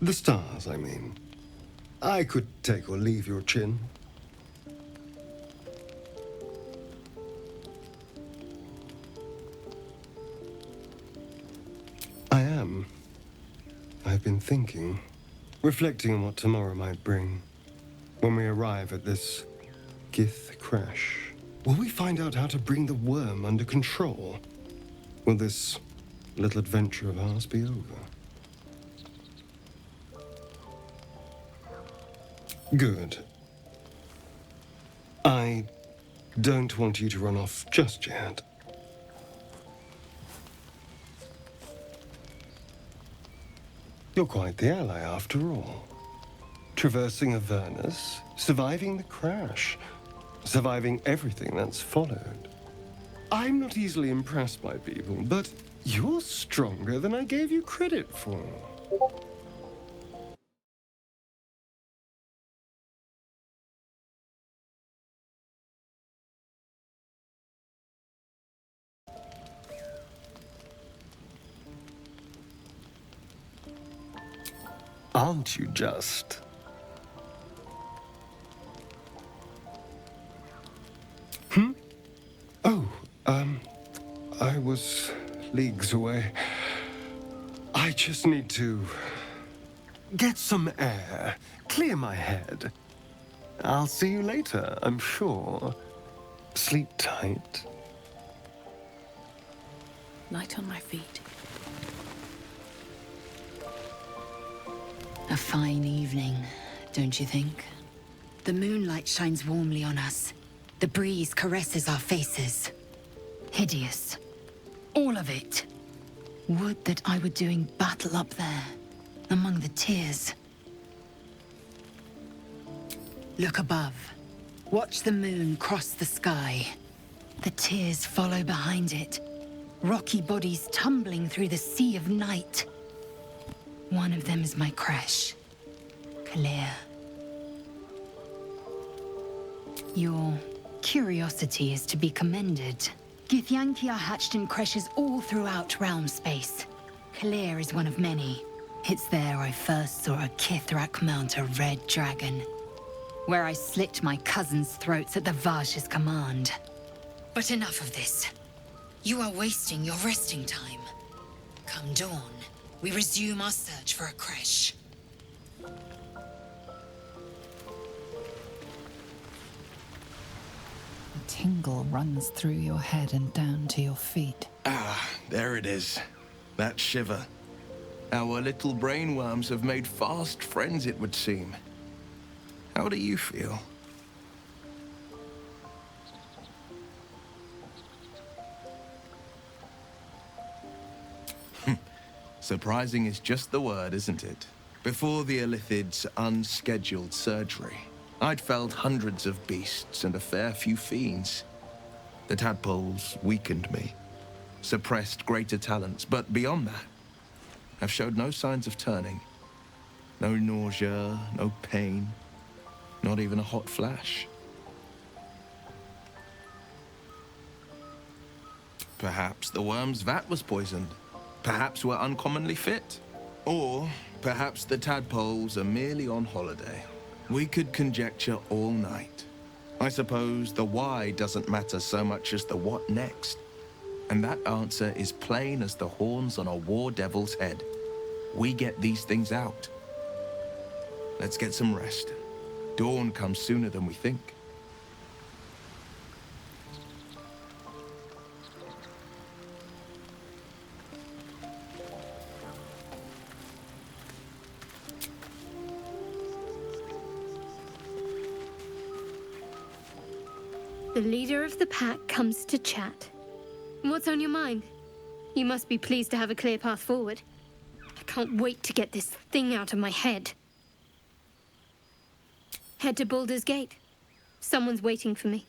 The stars, I mean. I could take or leave your chin. I am. I've been thinking, reflecting on what tomorrow might bring. When we arrive at this Gith crash, will we find out how to bring the worm under control? Will this little adventure of ours be over? Good. I don't want you to run off just yet. You're quite the ally after all. Traversing Avernus, surviving the crash, surviving everything that's followed. I'm not easily impressed by people, but you're stronger than I gave you credit for. Aren't you just? Oh, I was leagues away. I just need to get some air, clear my head. I'll see you later, I'm sure. Sleep tight. Light on my feet. A fine evening, don't you think? The moonlight shines warmly on us. The breeze caresses our faces. Hideous. All of it. Would that I were doing battle up there, among the tears. Look above. Watch the moon cross the sky. The tears follow behind it. Rocky bodies tumbling through the sea of night. One of them is my crash. Clear. Your curiosity is to be commended. Githyanki are hatched in creches all throughout realm space. Clear is one of many. It's there I first saw a Kithrak mount a red dragon. Where I slit my cousins' throats at the Vash's command. But enough of this. You are wasting your resting time. Come dawn, we resume our search for a creche. A tingle runs through your head and down to your feet. Ah, there it is. That shiver. Our little brainworms have made fast friends, it would seem. How do you feel? Surprising is just the word, isn't it? Before the Illithid's unscheduled surgery, I'd felled hundreds of beasts and a fair few fiends. The tadpoles weakened me, suppressed greater talents, but beyond that, I've showed no signs of turning. No nausea, no pain, not even a hot flash. Perhaps the worm's vat was poisoned. Perhaps we're uncommonly fit. Or perhaps the tadpoles are merely on holiday. We could conjecture all night. I suppose the why doesn't matter so much as the what next. And that answer is plain as the horns on a war devil's head. We get these things out. Let's get some rest. Dawn comes sooner than we think. The leader of the pack comes to chat. What's on your mind? You must be pleased to have a clear path forward. I can't wait to get this thing out of my head. Head to Baldur's Gate. Someone's waiting for me.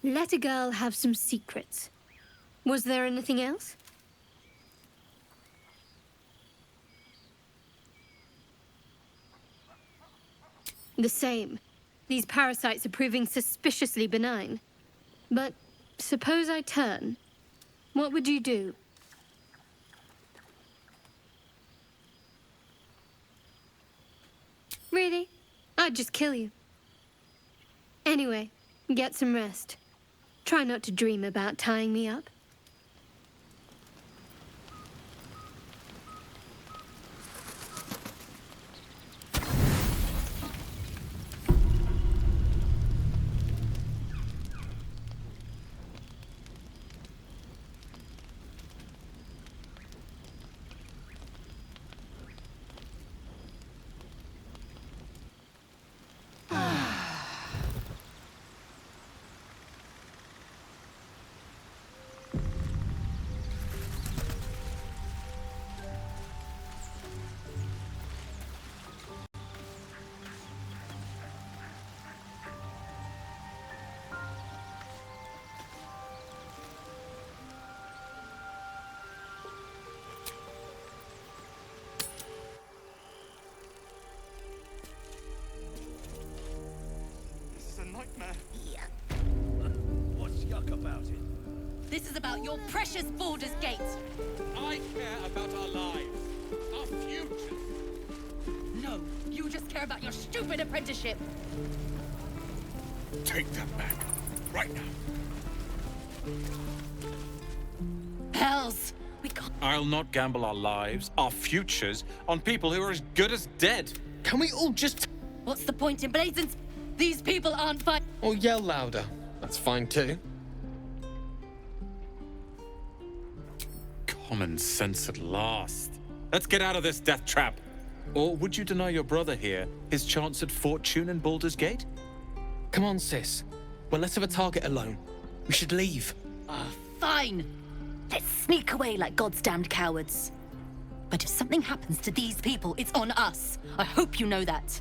Let a girl have some secrets. Was there anything else? The same. These parasites are proving suspiciously benign. But suppose I turn. What would you do? I'd just kill you. Anyway, get some rest. Try not to dream about tying me up. What's yuck about it? This is about your precious Baldur's Gate. I care about our lives, our futures. No, you just care about your stupid apprenticeship. Take that back, right now. Hells, we can't. I'll not gamble our lives, our futures, on people who are as good as dead. Can we all just... What's the point in blazons? These people aren't fine. Or yell louder? That's fine too. Common sense at last. Let's get out of this death trap. Or would you deny your brother here his chance at fortune in Baldur's Gate? Come on, sis. We're less of a target alone. We should leave. Fine. Let's sneak away like God's damned cowards. But if something happens to these people, it's on us. I hope you know that.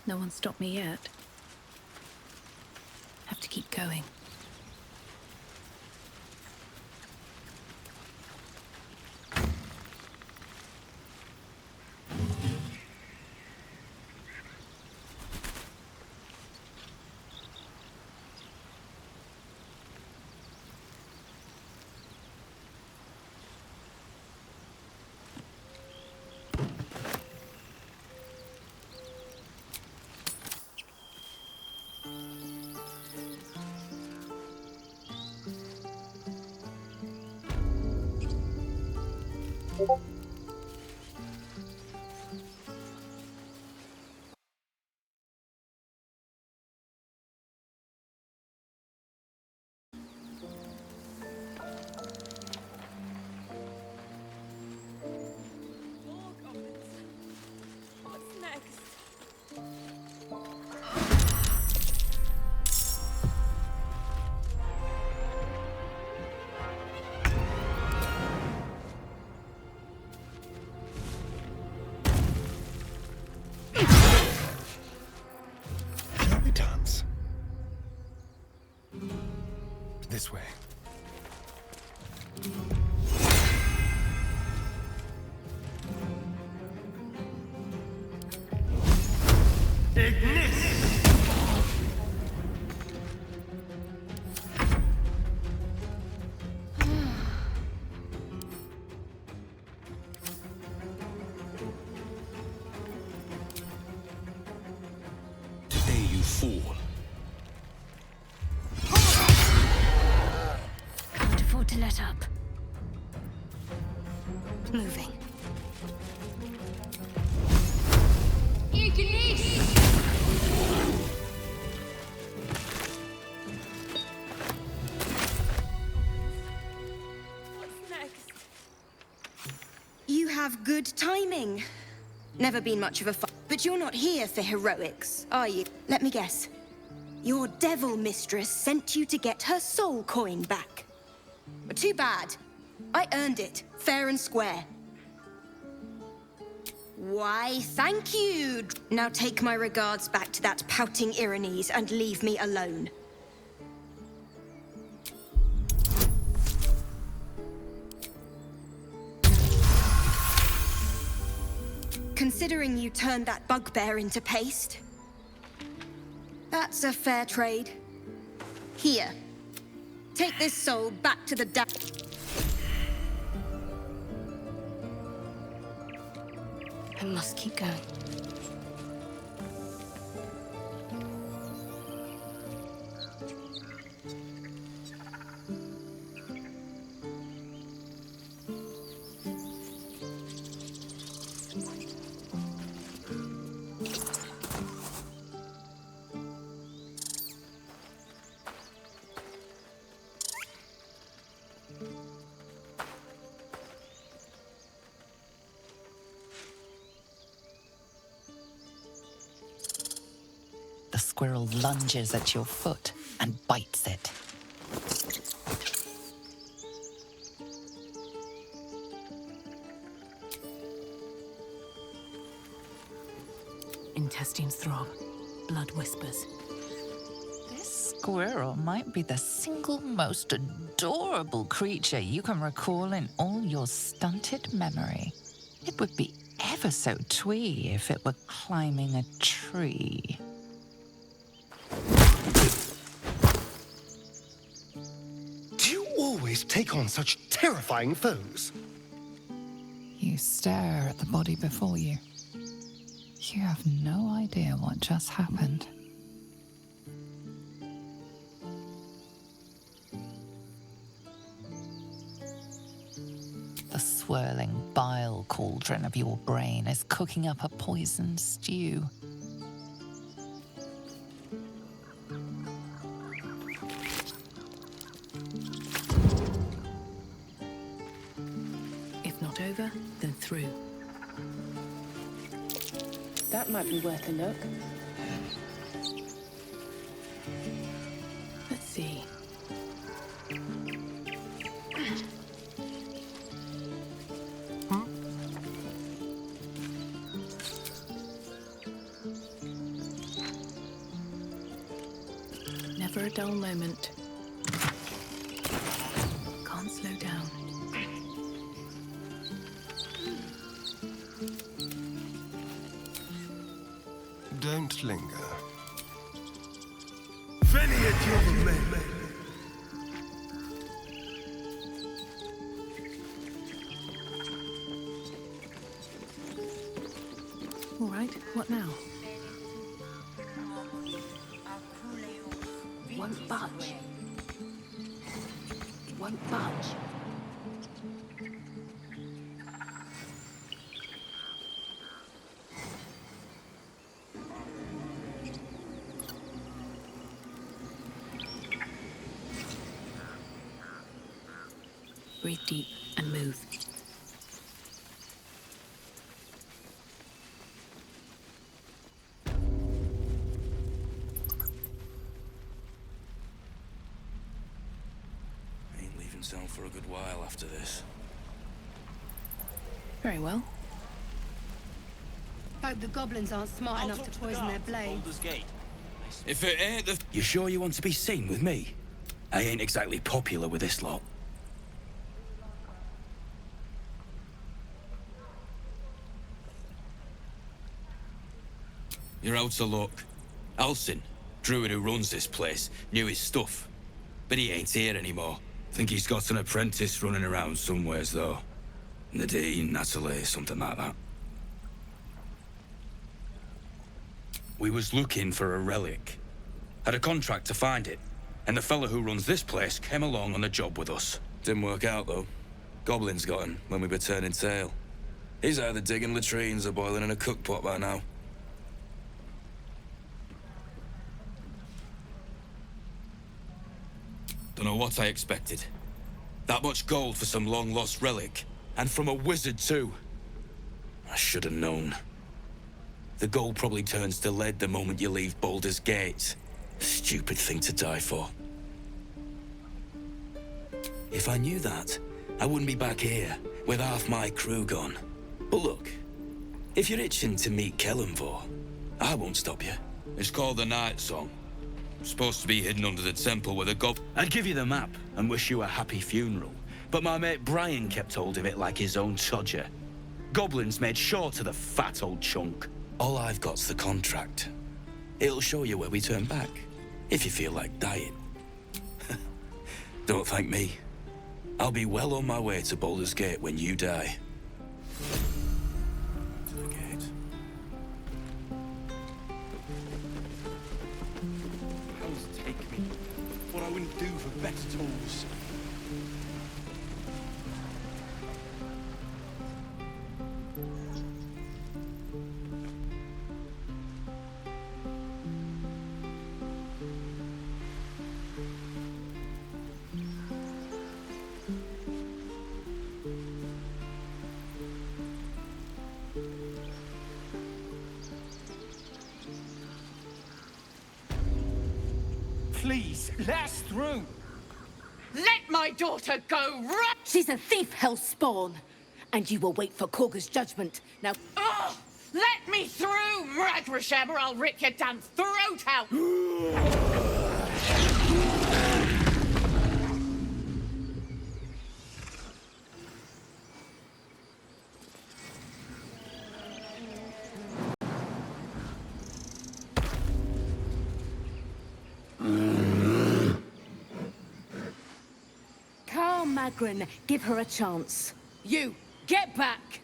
No one stopped me yet. Have to keep going. This way. Today you fall. Can't afford to let up. Moving. You have good timing. Never been much of a but you're not here for heroics, are you? Let me guess. Your devil mistress sent you to get her soul coin back. But too bad. I earned it, fair and square. Why, thank you. Now take my regards back to that pouting Irenes and leave me alone. Considering you turned that bugbear into paste, that's a fair trade. Here, take this soul back to the I must keep going. The squirrel lunges at your foot and bites it. Intestines throb. Blood whispers. This squirrel might be the single most adorable creature you can recall in all your stunted memory. It would be ever so twee if it were climbing a tree. Do you always take on such terrifying foes? You stare at the body before you. You have no idea what just happened. The swirling bile cauldron of your brain is cooking up a poisoned stew. If not over, then through. That might be worth a look. Let's see. Never a dull moment. Can't slow down. Don't linger. All right, what now? Won't budge. Won't budge. Breathe deep and move. Ain't leaving town for a good while after this. Very well. Hope the goblins aren't smart enough to poison their blades. If it ain't the... You sure you want to be seen with me? I ain't exactly popular with this lot. You're out of luck. Alcin, druid who runs this place, knew his stuff. But he ain't here anymore. Think he's got an apprentice running around somewheres, though. Nadine, Natalie, something like that. We was looking for a relic. Had a contract to find it. And the fella who runs this place came along on the job with us. Didn't work out, though. Goblins got him when we were turning tail. He's either digging latrines or boiling in a cookpot by now. Don't know what I expected. That much gold for some long-lost relic. And from a wizard, too. I should have known. The gold probably turns to lead the moment you leave Baldur's Gate. Stupid thing to die for. If I knew that, I wouldn't be back here with half my crew gone. But look, if you're itching to meet Kellenvor, I won't stop you. It's called the Night Song. Supposed to be hidden under the temple where the god... I'd give you the map and wish you a happy funeral, but my mate Brian kept hold of it like his own todger. Goblins made sure to the fat old chunk. All I've got's the contract. It'll show you where we turn back, if you feel like dying. Don't thank me. I'll be well on my way to Baldur's Gate when you die. To the gate. How's take me? What I wouldn't do for better tools. Please, let us through! Let my daughter go right! She's a thief, hellspawn! And you will wait for Korga's judgment. Now... Oh! Let me through, Mragrasham, or I'll rip your damn throat out! Calm, Magrin. Give her a chance. You, get back!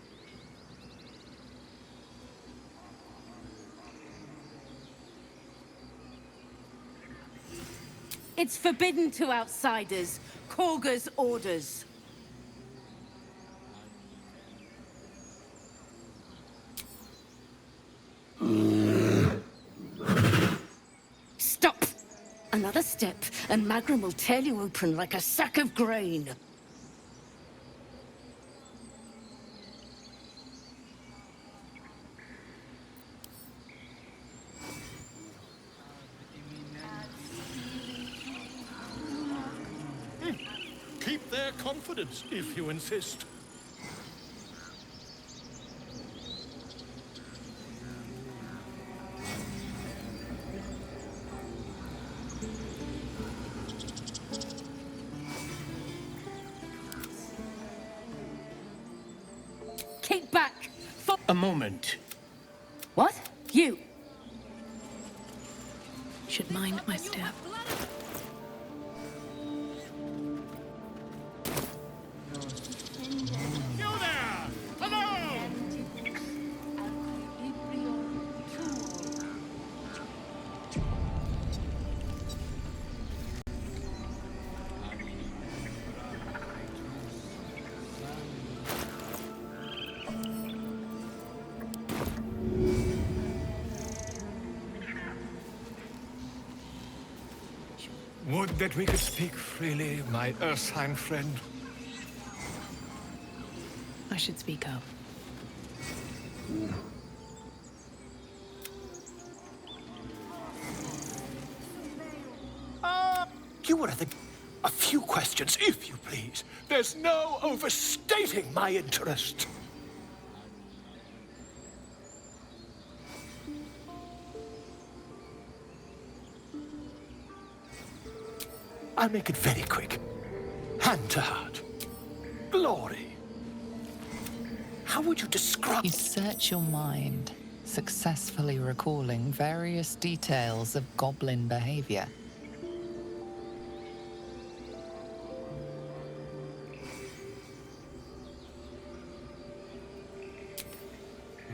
It's forbidden to outsiders. Korga's orders. Stop! Another step, and Magrin will tear you open like a sack of grain. Keep their confidence, if you insist. Keep back! A moment. What? You? Should mind my step. You there! Hello! Would that we could speak freely, my Ursine friend. I should speak up. You were the... A few questions, if you please. There's no overstating my interest. I'll make it very quick. Hand to heart. Glory. How would you describe... You search your mind, successfully recalling various details of goblin behavior.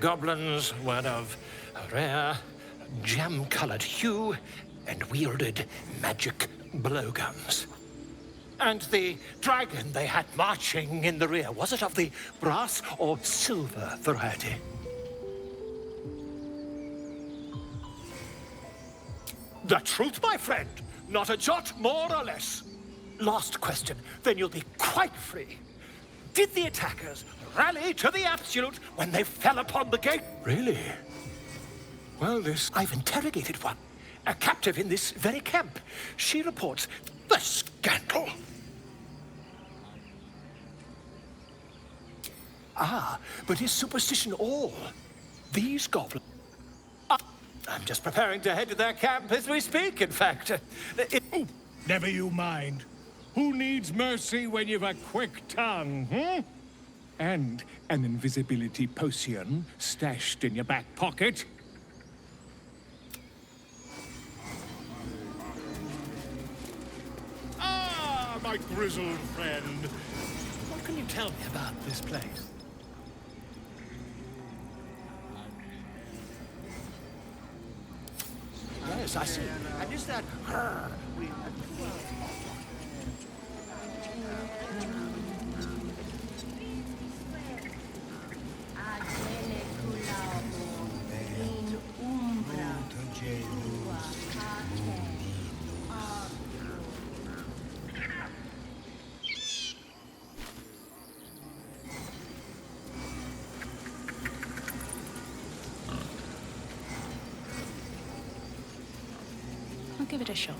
Goblins were of a rare, jam-colored hue and wielded magic blowguns. And the dragon they had marching in the rear, was it of the brass or silver variety? The truth, my friend. Not a jot more or less. Last question, then you'll be quite free. Did the attackers rally to the absolute when they fell upon the gate? Really? Well, I've interrogated one, a captive in this very camp. She reports the scandal. Ah, but is superstition all? These goblins... I'm just preparing to head to their camp as we speak, in fact. Oh, never you mind. Who needs mercy when you've a quick tongue, hmm? And an invisibility potion stashed in your back pocket? Ah, my grizzled friend. What can you tell me about this place? Yes, I see. And is that her? I'll give it a shot.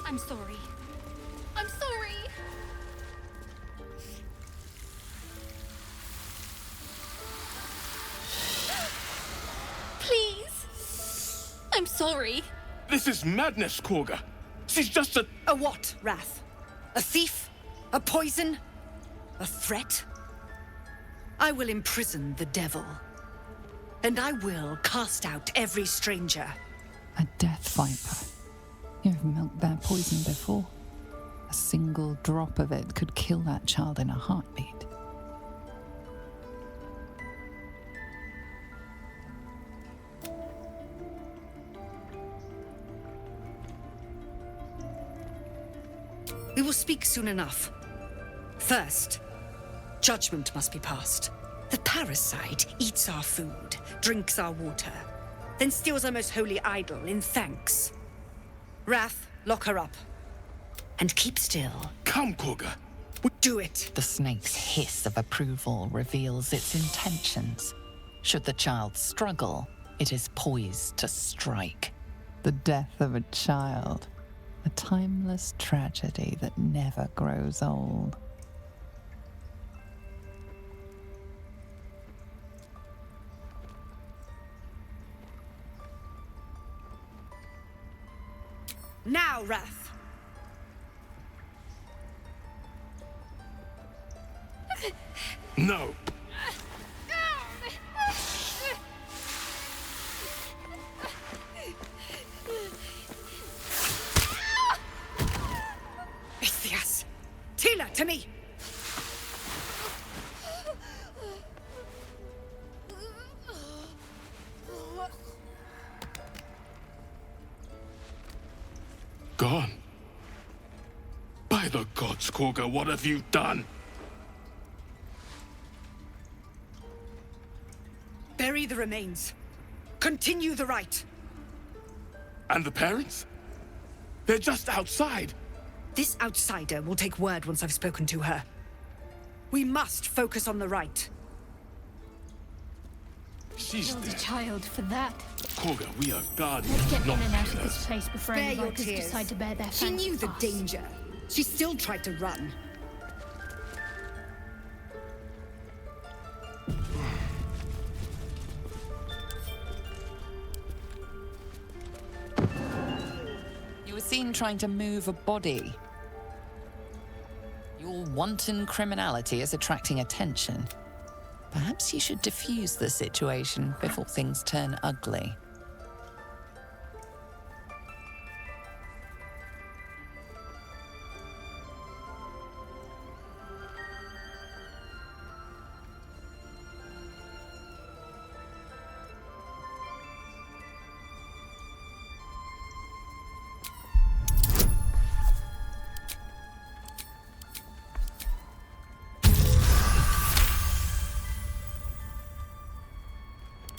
I'm sorry. I'm sorry! Please! I'm sorry. This is madness, Korga. She's just a... A what, Wrath? A thief? A poison? A threat? I will imprison the devil. And I will cast out every stranger. A death viper. You've milked their poison before. A single drop of it could kill that child in a heartbeat. We will speak soon enough. First, judgment must be passed. The parasite eats our food, drinks our water, then steals our most holy idol in thanks. Wrath, lock her up. And keep still. Come, Korga. Do it. The snake's hiss of approval reveals its intentions. Should the child struggle, it is poised to strike. The death of a child. A timeless tragedy that never grows old. Now, Wrath. No. Ithias! Tila, to me! Gone. By the gods, Korga, what have you done? Bury the remains. Continue the rite. And the parents? They're just outside. This outsider will take word once I've spoken to her. We must focus on the rite. She's Killed a dead. child for that. Korga, we are guardians, Let's get not in and out of killers. this place before Spare any your vipers tears. decide to bear their She fangs knew the fast. danger. She still tried to run. You were seen trying to move a body. Your wanton criminality is attracting attention. Perhaps you should diffuse the situation before things turn ugly.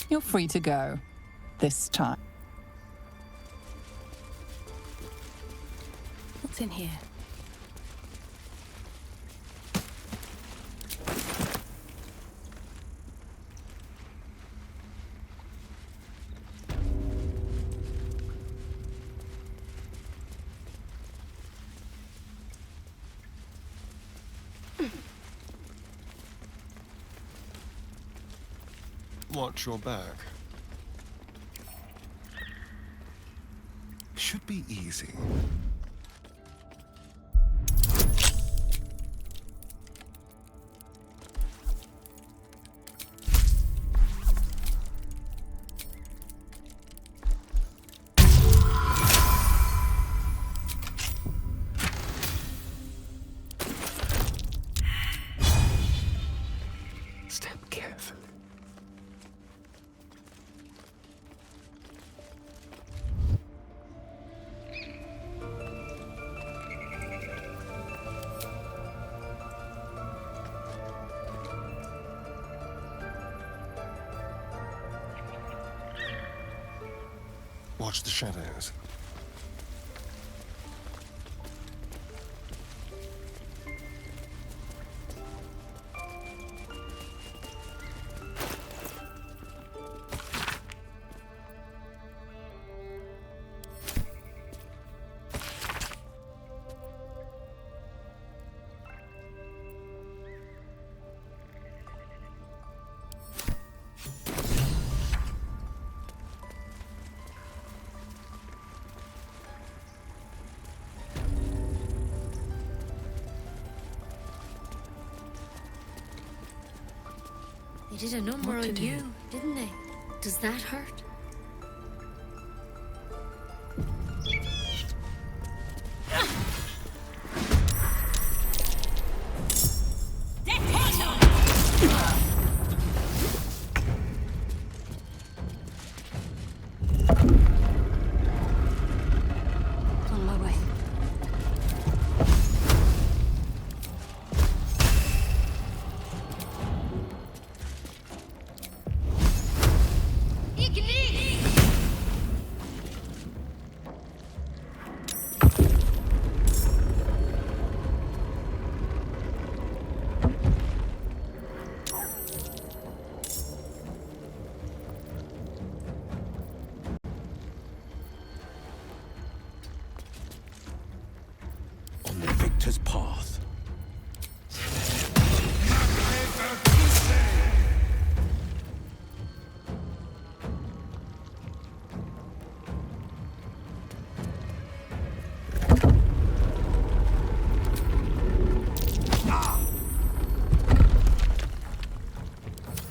You're free to go. This time. What's in here? Watch your back. Should be easy. Step carefully. Watch the shadows. They did a number on you, didn't they? Does that hurt? On my way. On the victor's path.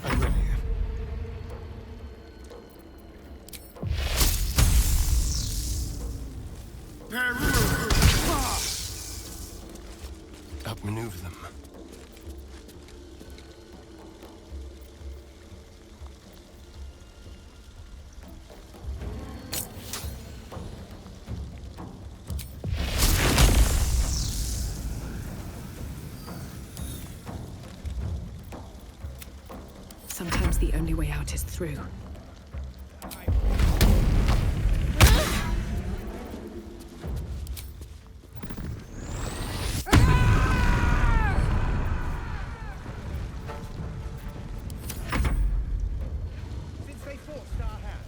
I'm ready. Outmaneuver them. Sometimes the only way out is through. Since they forced our hand.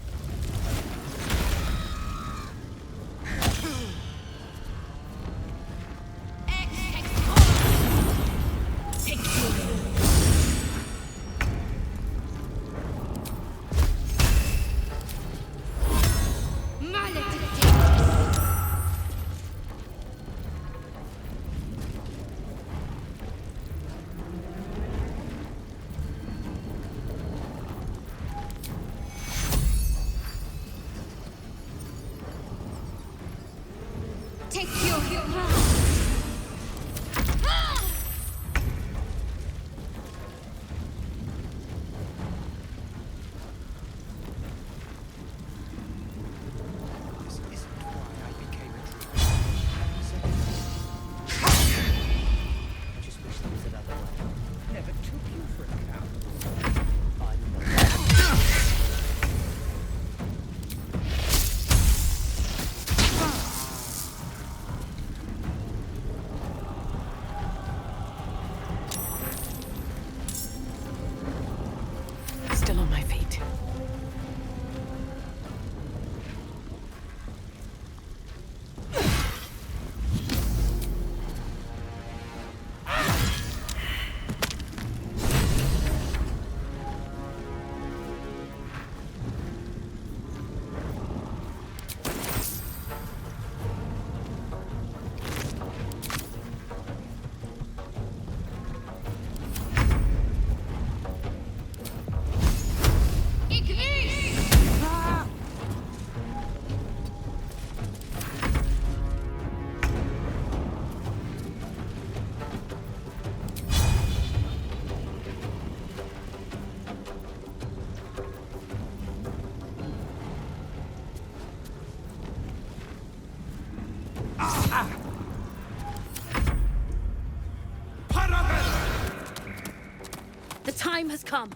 The time has come.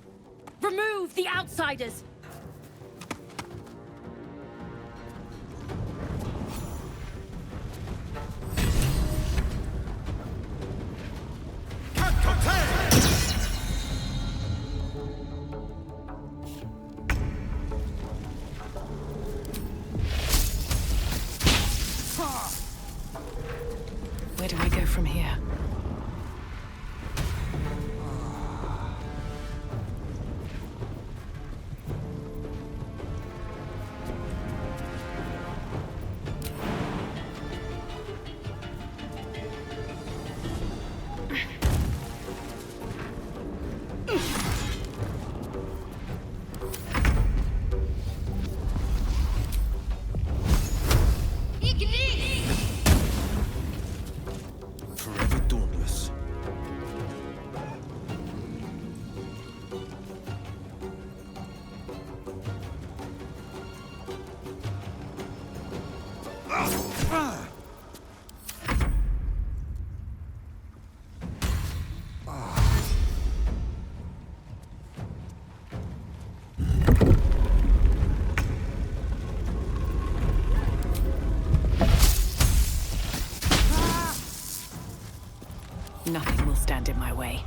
Remove the outsiders! Where do we go from here? Forever dauntless. Nothing will stand in my way.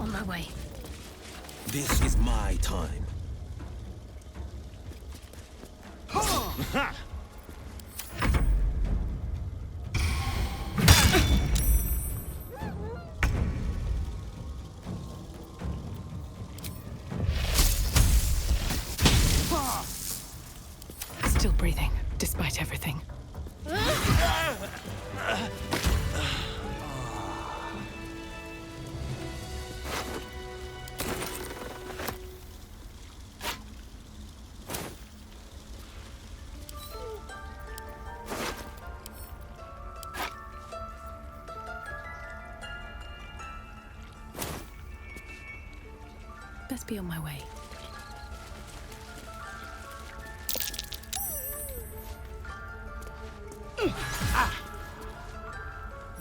On my way. This is my time. Still breathing, despite everything. Best be on my way.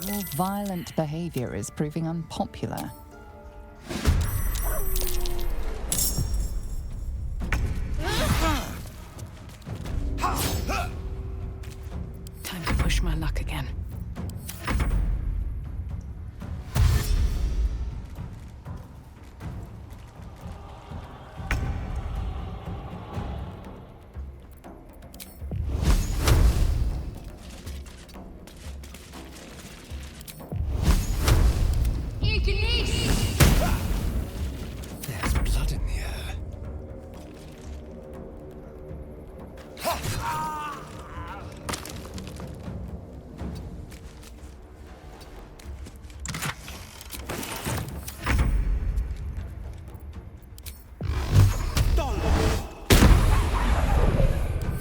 Your violent behavior is proving unpopular. Time to push my luck again. There's blood in the air.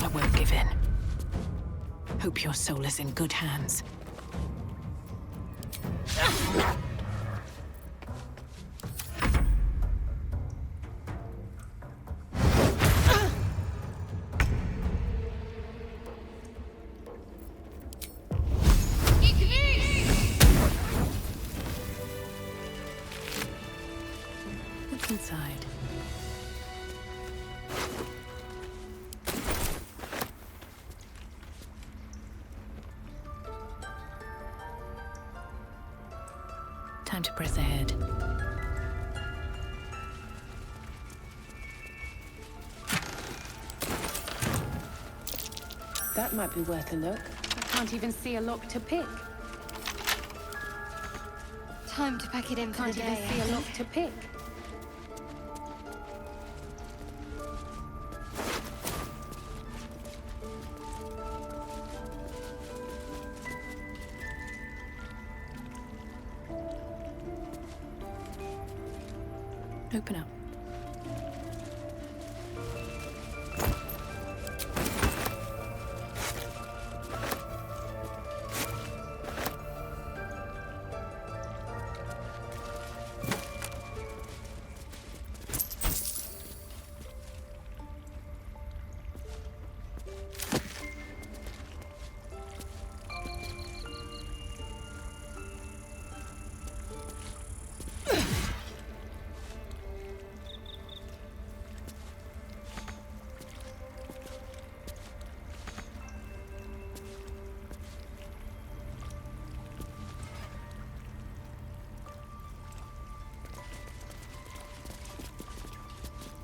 I won't give in. Hope your soul is in good hands. What's inside? Time to press ahead. That might be worth a look. I can't even see a lock to pick. Time to pack it in for Can't the even day. see a lock to pick. Open up.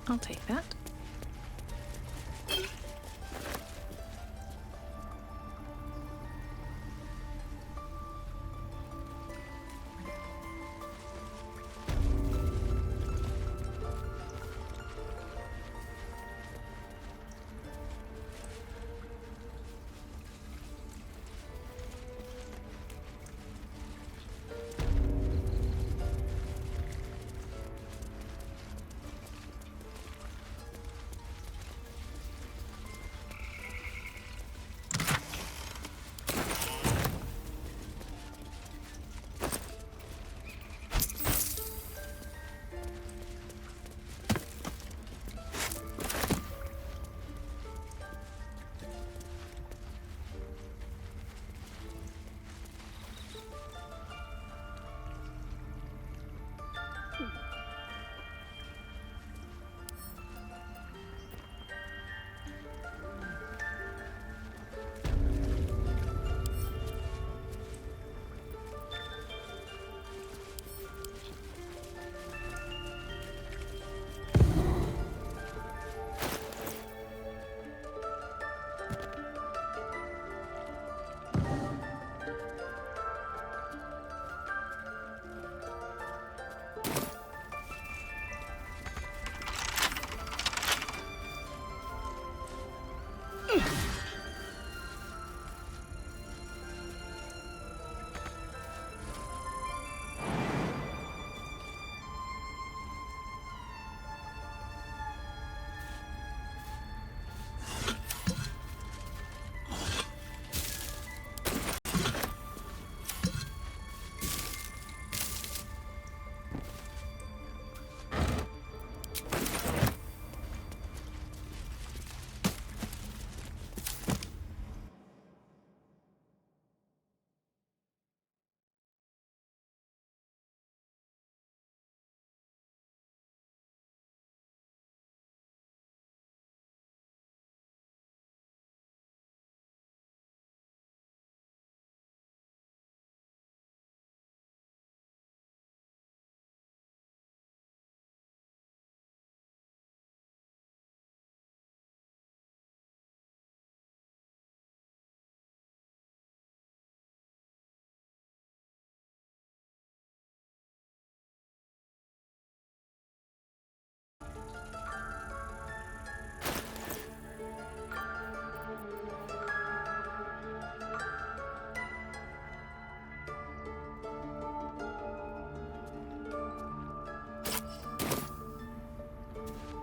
I'll take that.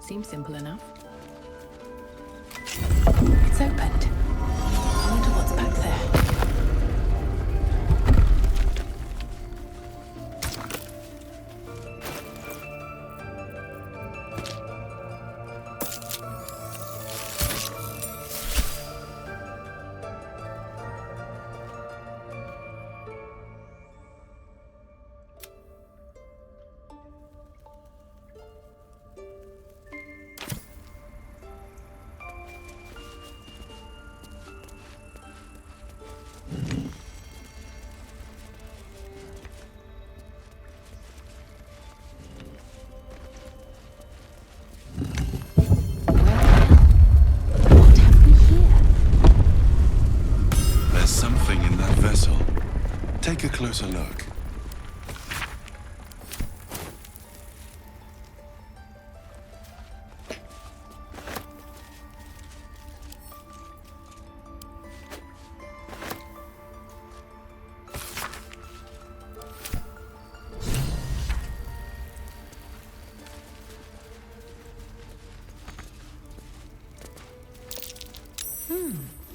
Seems simple enough. It's opened. I wonder what's back there. Take a closer look.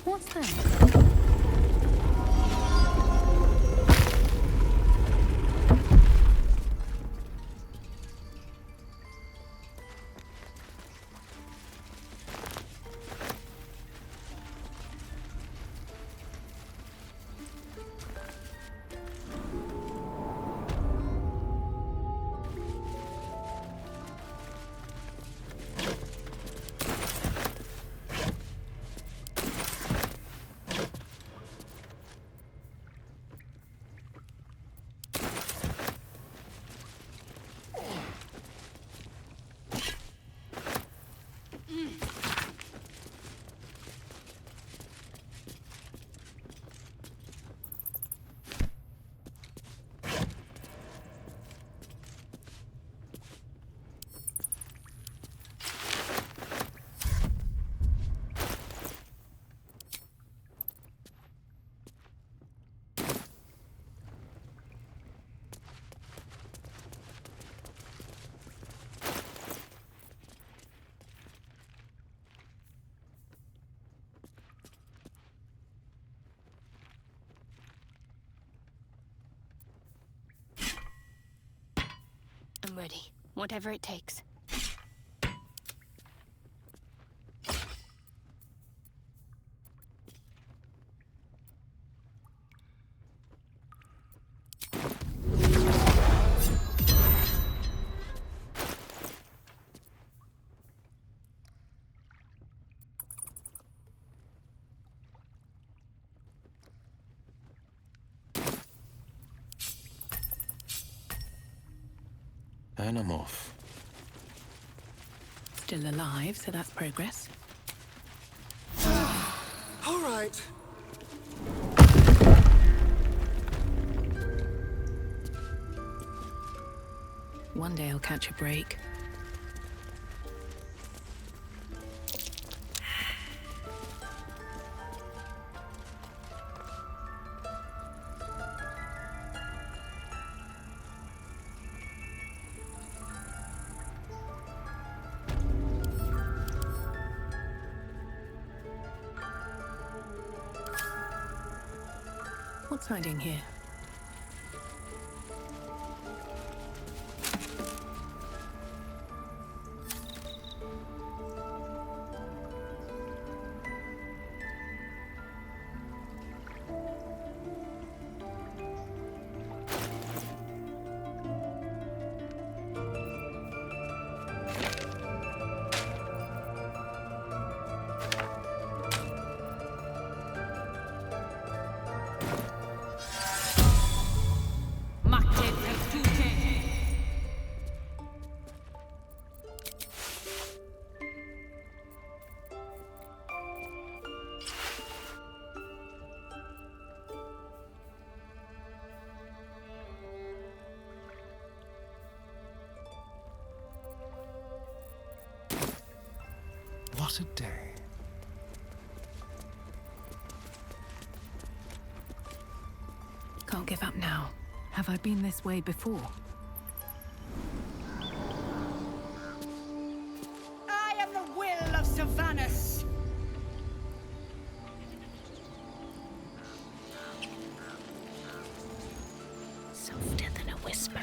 What's that? ready, whatever it takes. And I'm off. Still alive, so that's progress. All right. One day I'll catch a break. What's hiding here? What a day. Can't give up now. Have I been this way before? I am the will of Sylvanus. Softer than a whisper.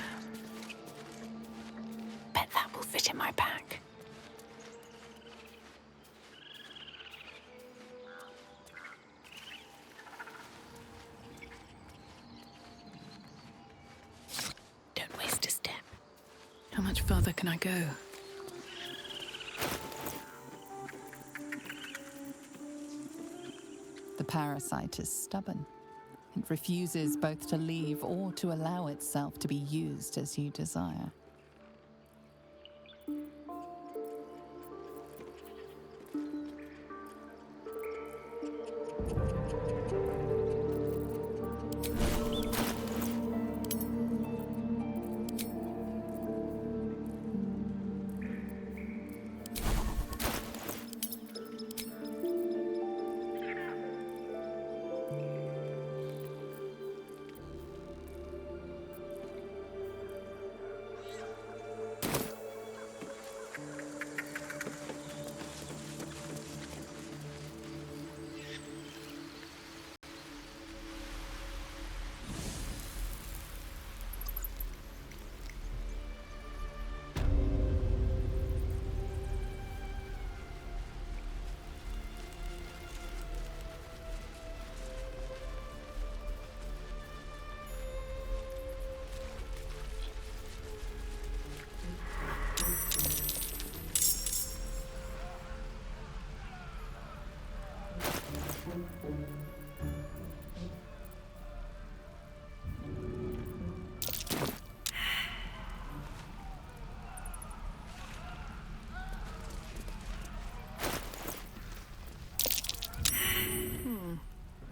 Bet that will fit in my pack. Don't waste a step. How much further can I go? The parasite is stubborn. It refuses both to leave or to allow itself to be used as you desire.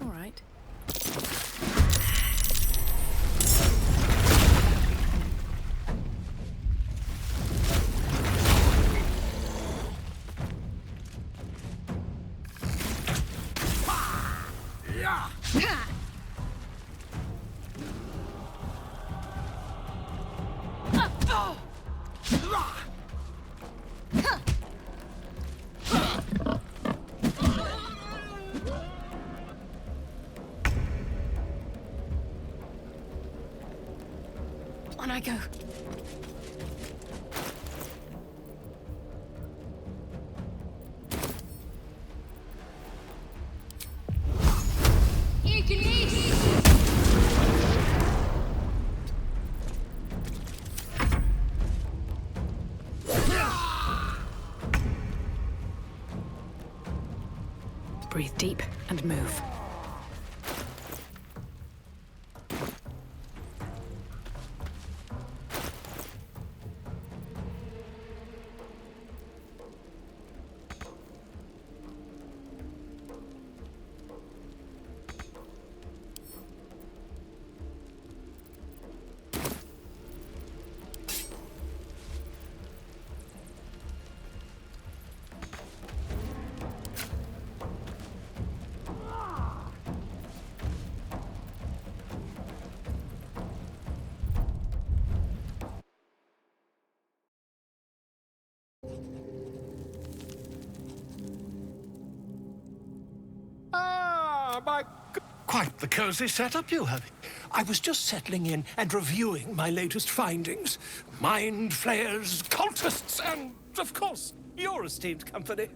All right. On I go. Breathe deep and move. Quite the cozy setup you have. I was just settling in and reviewing my latest findings. Mind flayers, cultists, and, of course, your esteemed company.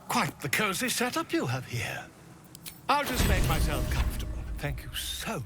Quite the cozy setup you have here. I'll just make myself comfortable. Thank you so much.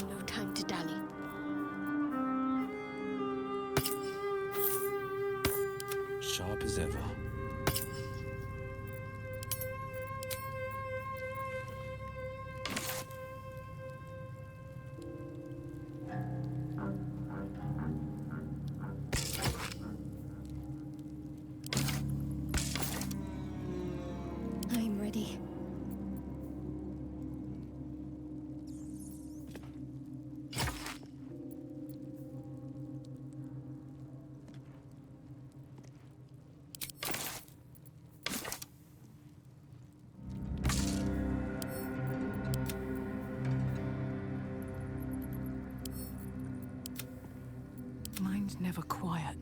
No time to dally. Sharp as ever. I'm ready. Mine's never quiet.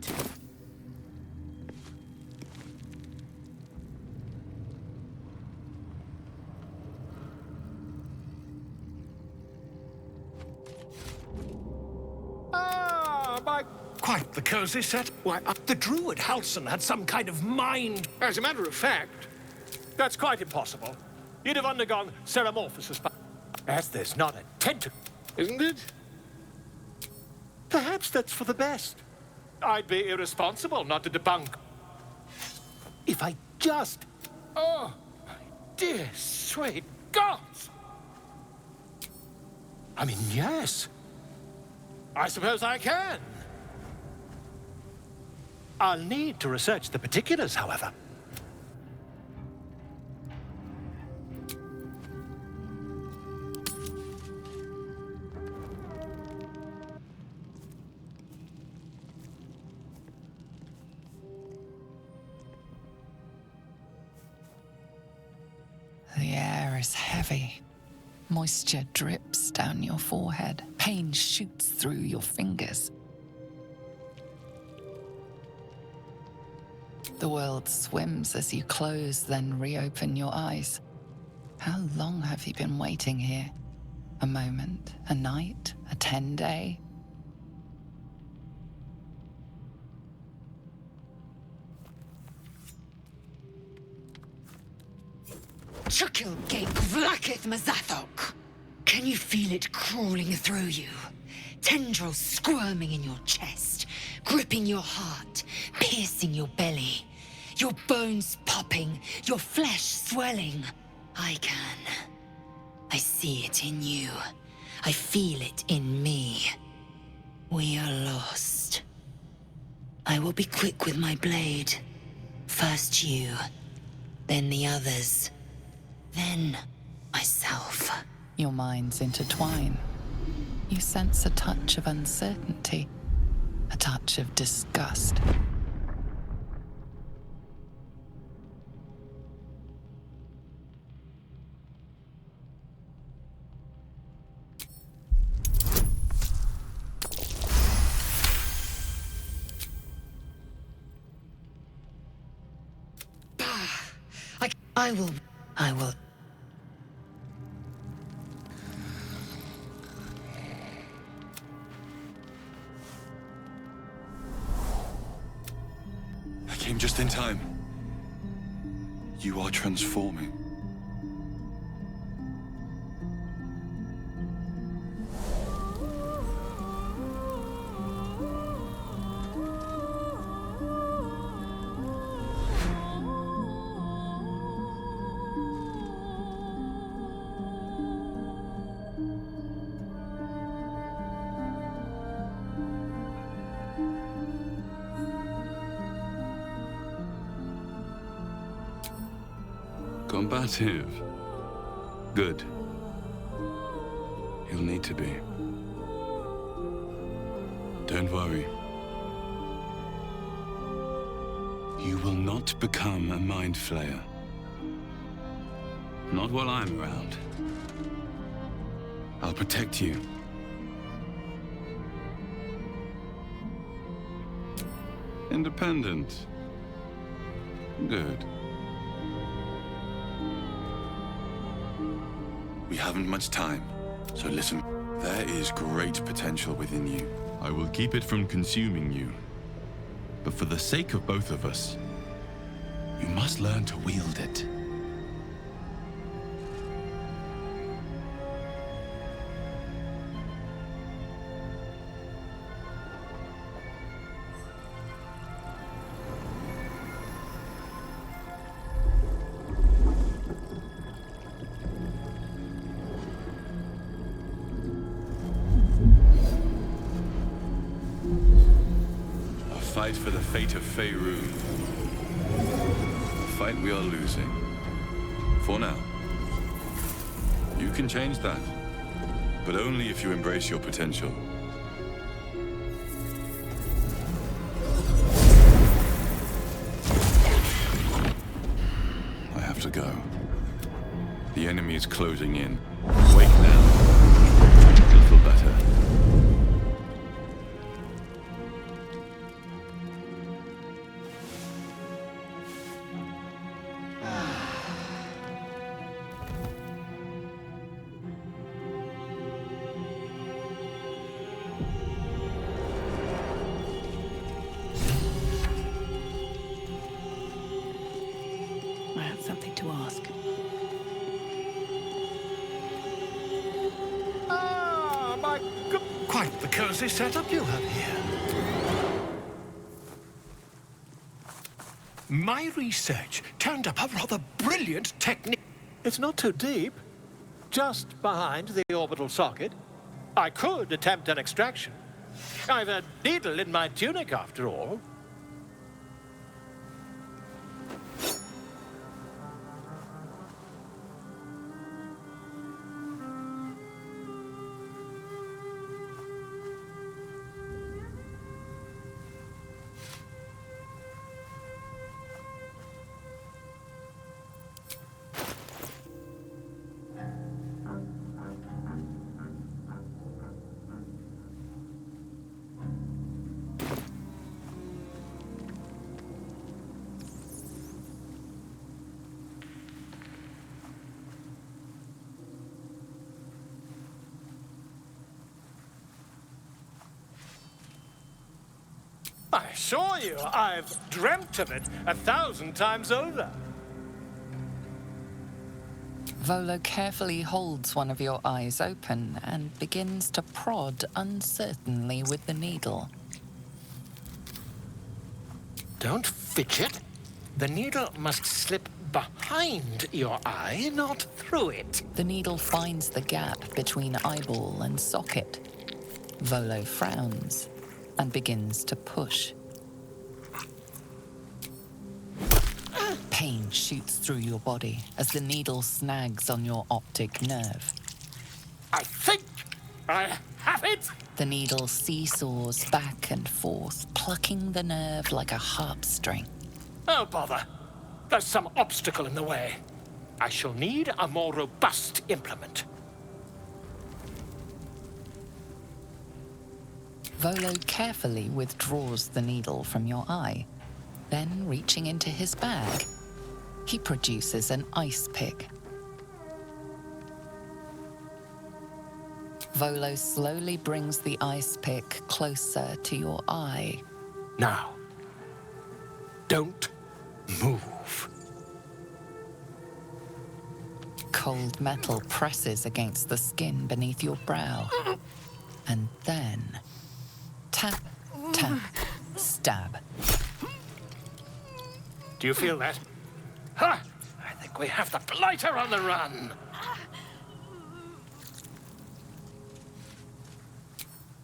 Quite the cozy set. Why, the druid Halson had some kind of mind. As a matter of fact, that's quite impossible. You'd have undergone ceramorphosis. As there's not a tentacle, isn't it? Perhaps that's for the best. I'd be irresponsible not to debunk. If I just... Oh, my dear, sweet gods! I mean, yes. I suppose I can. I'll need to research the particulars, however. heavy. Moisture drips down your forehead. Pain shoots through your fingers. The world swims as you close, then reopen your eyes. How long have you been waiting here? A moment, a night, a 10-day? Chukil Gate Vlakith Mazathok! Can you feel it crawling through you? Tendrils squirming in your chest, gripping your heart, piercing your belly. Your bones popping, your flesh swelling. I can. I see it in you. I feel it in me. We are lost. I will be quick with my blade. First you, then the others. Then, myself. Your minds intertwine. You sense a touch of uncertainty, a touch of disgust. I will. I came just in time. You are transforming. Combative. Good. You'll need to be. Don't worry. You will not become a mind flayer. Not while I'm around. I'll protect you. Independent. Good. We haven't much time, so listen. There is great potential within you. I will keep it from consuming you. But for the sake of both of us, you must learn to wield it. Fight for the fate of Faerun. A fight we are losing. For now. You can change that. But only if you embrace your potential. I have to go. The enemy is closing in. Wake now. You'll feel better. I have something to ask. Ah, my God. Quite the cozy setup you have here. My research turned up a rather brilliant technique. It's not too deep. Just behind the orbital socket. I could attempt an extraction. I've a needle in my tunic, after all. I saw you. I've dreamt of it 1,000 times over. Volo carefully holds one of your eyes open and begins to prod uncertainly with the needle. Don't fidget. The needle must slip behind your eye, not through it. The needle finds the gap between eyeball and socket. Volo frowns and begins to push. Pain shoots through your body as the needle snags on your optic nerve. I think I have it! The needle seesaws back and forth, plucking the nerve like a harp string. Oh, bother. There's some obstacle in the way. I shall need a more robust implement. Volo carefully withdraws the needle from your eye. Then, reaching into his bag, he produces an ice pick. Volo slowly brings the ice pick closer to your eye. Now, don't move. Cold metal presses against the skin beneath your brow. And then, tap, tap, stab. Do you feel that? Ha! I think we have the blighter on the run.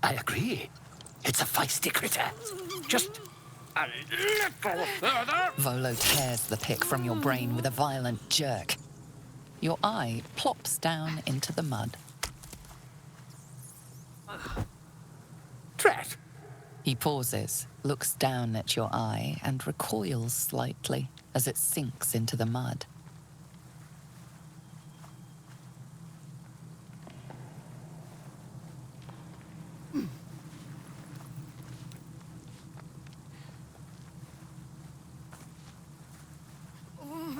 I agree. It's a feisty critter. Just a little further. Volo tears the pick from your brain with a violent jerk. Your eye plops down into the mud. Drat! He pauses, looks down at your eye, and recoils slightly as it sinks into the mud.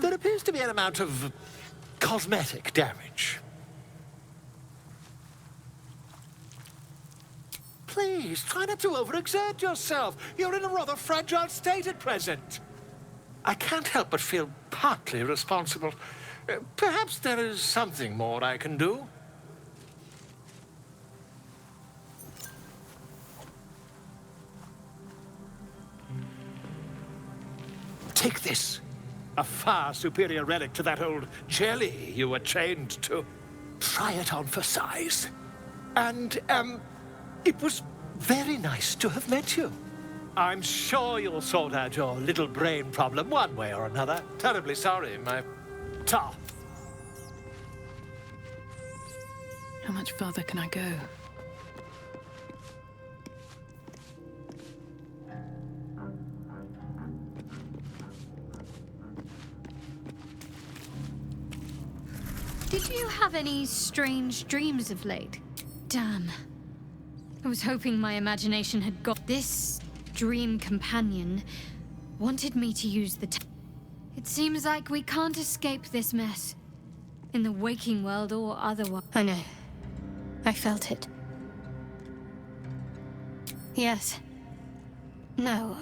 There appears to be an amount of cosmetic damage. Please, try not to overexert yourself. You're in a rather fragile state at present. I can't help but feel partly responsible. Perhaps there is something more I can do. Take this. A far superior relic to that old jelly you were chained to. Try it on for size. And, it was very nice to have met you. I'm sure you'll sort out your little brain problem one way or another. Terribly sorry, my... Ta. How much further can I go? Did you have any strange dreams of late? Damn. I was hoping my imagination had got... This dream companion wanted me to use the... It seems like we can't escape this mess. In the waking world or otherwise. I know. I felt it. Yes. No.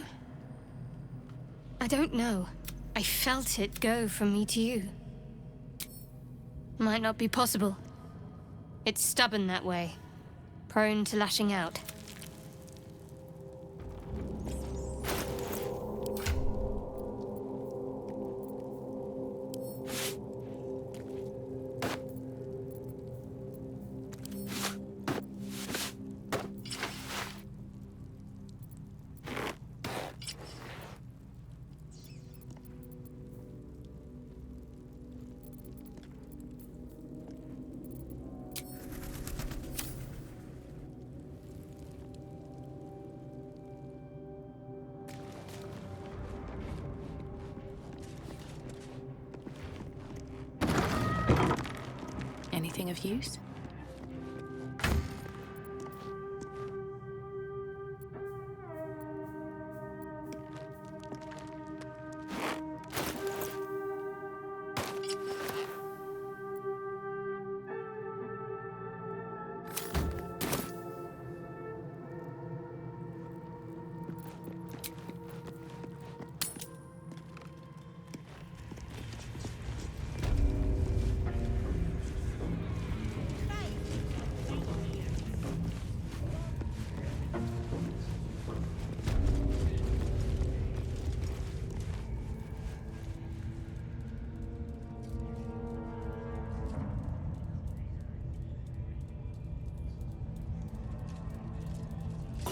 I don't know. I felt it go from me to you. Might not be possible. It's stubborn that way. Prone to lashing out. Anything of use?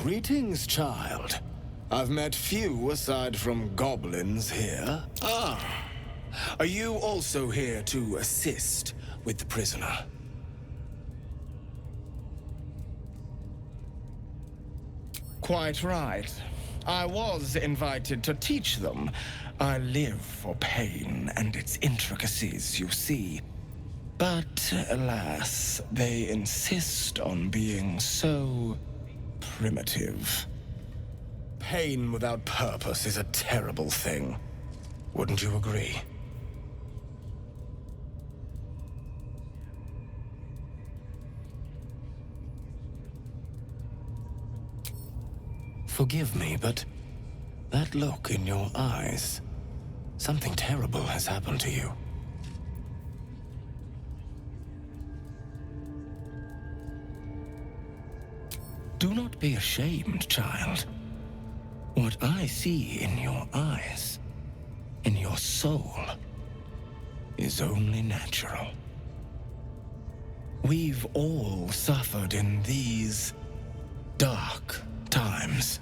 Greetings, child. I've met few aside from goblins here. Ah, are you also here to assist with the prisoner? Quite right. I was invited to teach them. I live for pain and its intricacies, you see. But alas, they insist on being so primitive. Pain without purpose is a terrible thing. Wouldn't you agree? Forgive me, but that look in your eyes, something terrible has happened to you. Do not be ashamed, child. What I see in your eyes, in your soul, is only natural. We've all suffered in these dark times.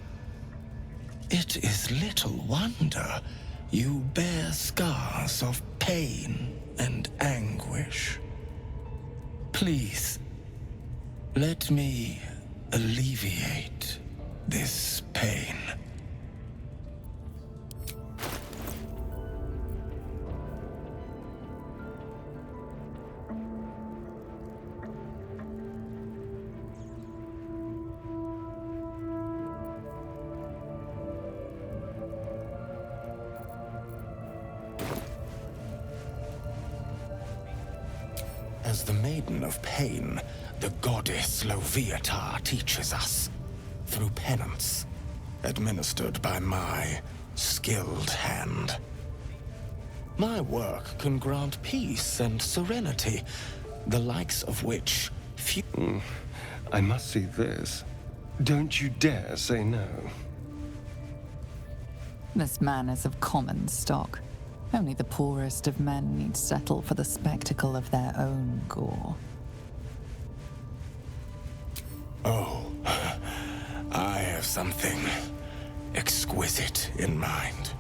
It is little wonder you bear scars of pain and anguish. Please, let me alleviate this pain. As the Maiden of Pain, the goddess Loviatar teaches us, through penance, administered by my skilled hand. My work can grant peace and serenity, the likes of which few... I must see this. Don't you dare say no. This man is of common stock. Only the poorest of men need settle for the spectacle of their own gore. Oh, I have something exquisite in mind.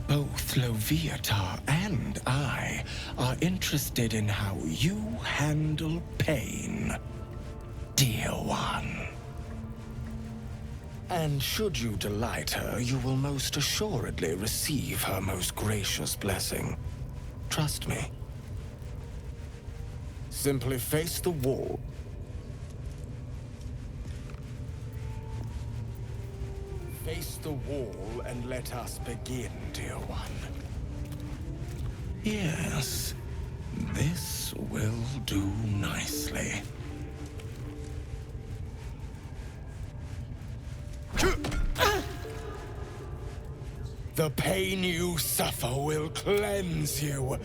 Both Loviatar and I are interested in how you handle pain, dear one. And should you delight her, you will most assuredly receive her most gracious blessing. Trust me. Simply face the wall. Face the wall and let us begin, dear one. Yes, this will do nicely. The pain you suffer will cleanse you.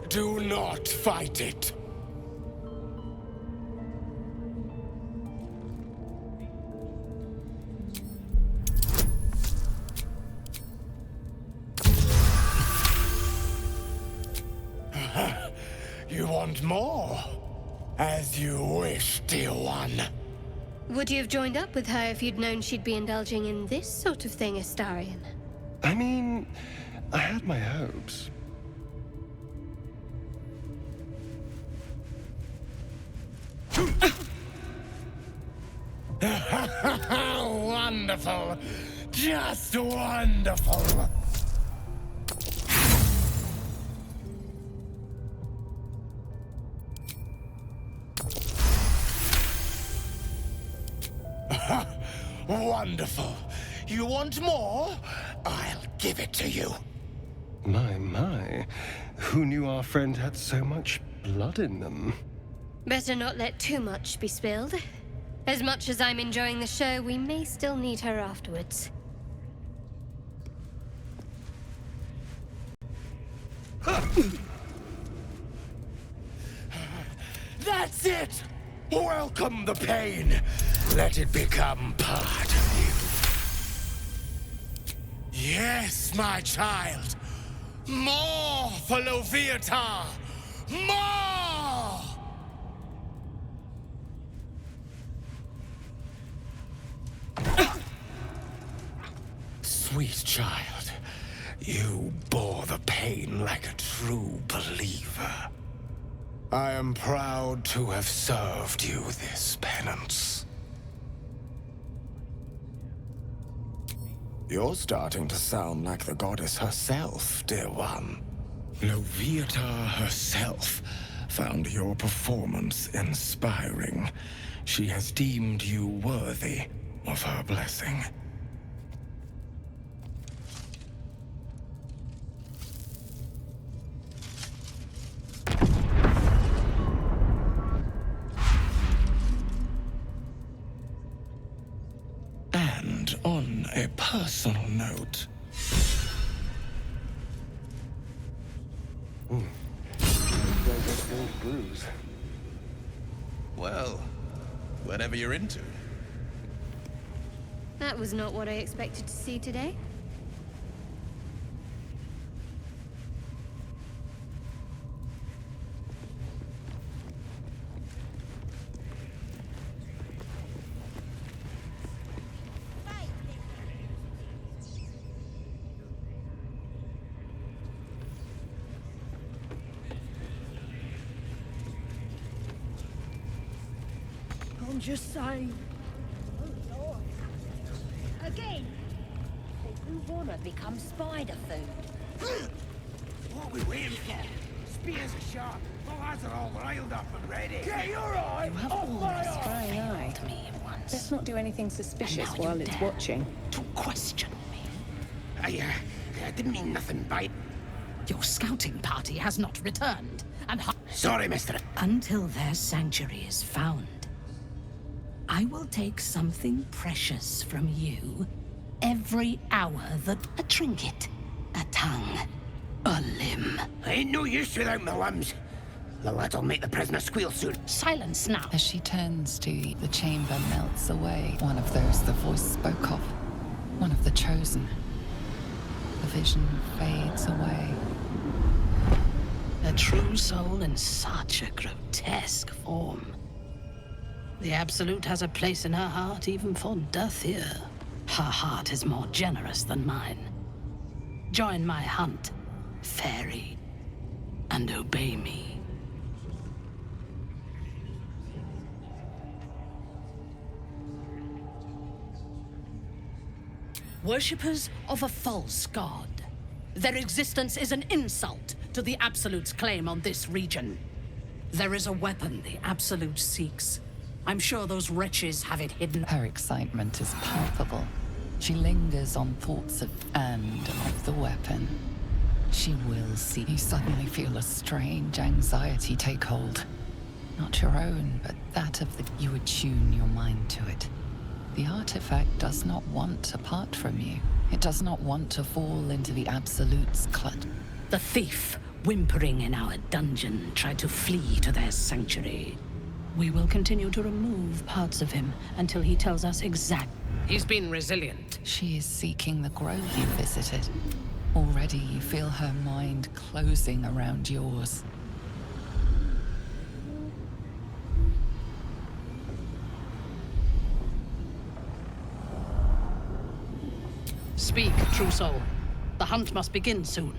Do not fight it. You want more? As you wish, dear one. Would you have joined up with her if you'd known she'd be indulging in this sort of thing, Astarion? I mean, I had my hopes. Wonderful. Just wonderful. Wonderful. You want more? I'll give it to you. My. Who knew our friend had so much blood in them? Better not let too much be spilled. As much as I'm enjoying the show, we may still need her afterwards. That's it! Welcome the pain. Let it become part of you. Yes, my child. More for Loviatar! More! child, you bore the pain like a true believer. I am proud to have served you this penance. You're starting to sound like the goddess herself, dear one. Loviatar herself found your performance inspiring. She has deemed you worthy of her blessing. And on a personal note... Bruise. Well, whatever you're into. That was not what I expected to see today. I'm just saying. Oh, Lord. Again. They do want to become spider food. What are we waiting for? Spears are sharp. The lads are all riled up and ready. Yeah, you're right. You have Off my always arse. failed me once. Let's not do anything suspicious while it's watching. To question me. I didn't mean nothing by it. Your scouting party has not returned, and Sorry, mister. Until their sanctuary is found, I will take something precious from you every hour that a trinket, a tongue, a limb. I ain't no use without my limbs. The lad'll make the prisoner squeal soon. Silence now. As she turns to, the chamber melts away. One of those the voice spoke of. One of the chosen. The vision fades away. A true soul in such a grotesque form. The Absolute has a place in her heart even for Dathir. Her heart is more generous than mine. Join my hunt, fairy, and obey me. Worshippers of a false god. Their existence is an insult to the Absolute's claim on this region. There is a weapon the Absolute seeks. I'm sure those wretches have it hidden. Her excitement is palpable. She lingers on thoughts of the weapon. She will see. You suddenly feel a strange anxiety take hold. Not your own, but that of the... You attune your mind to it. The artifact does not want to part from you. It does not want to fall into the Absolute's clutch. The thief, whimpering in our dungeon, tried to flee to their sanctuary. We will continue to remove parts of him until he tells us exact. He's been resilient. She is seeking the grove you visited. Already you feel her mind closing around yours. Speak, true soul. The hunt must begin soon.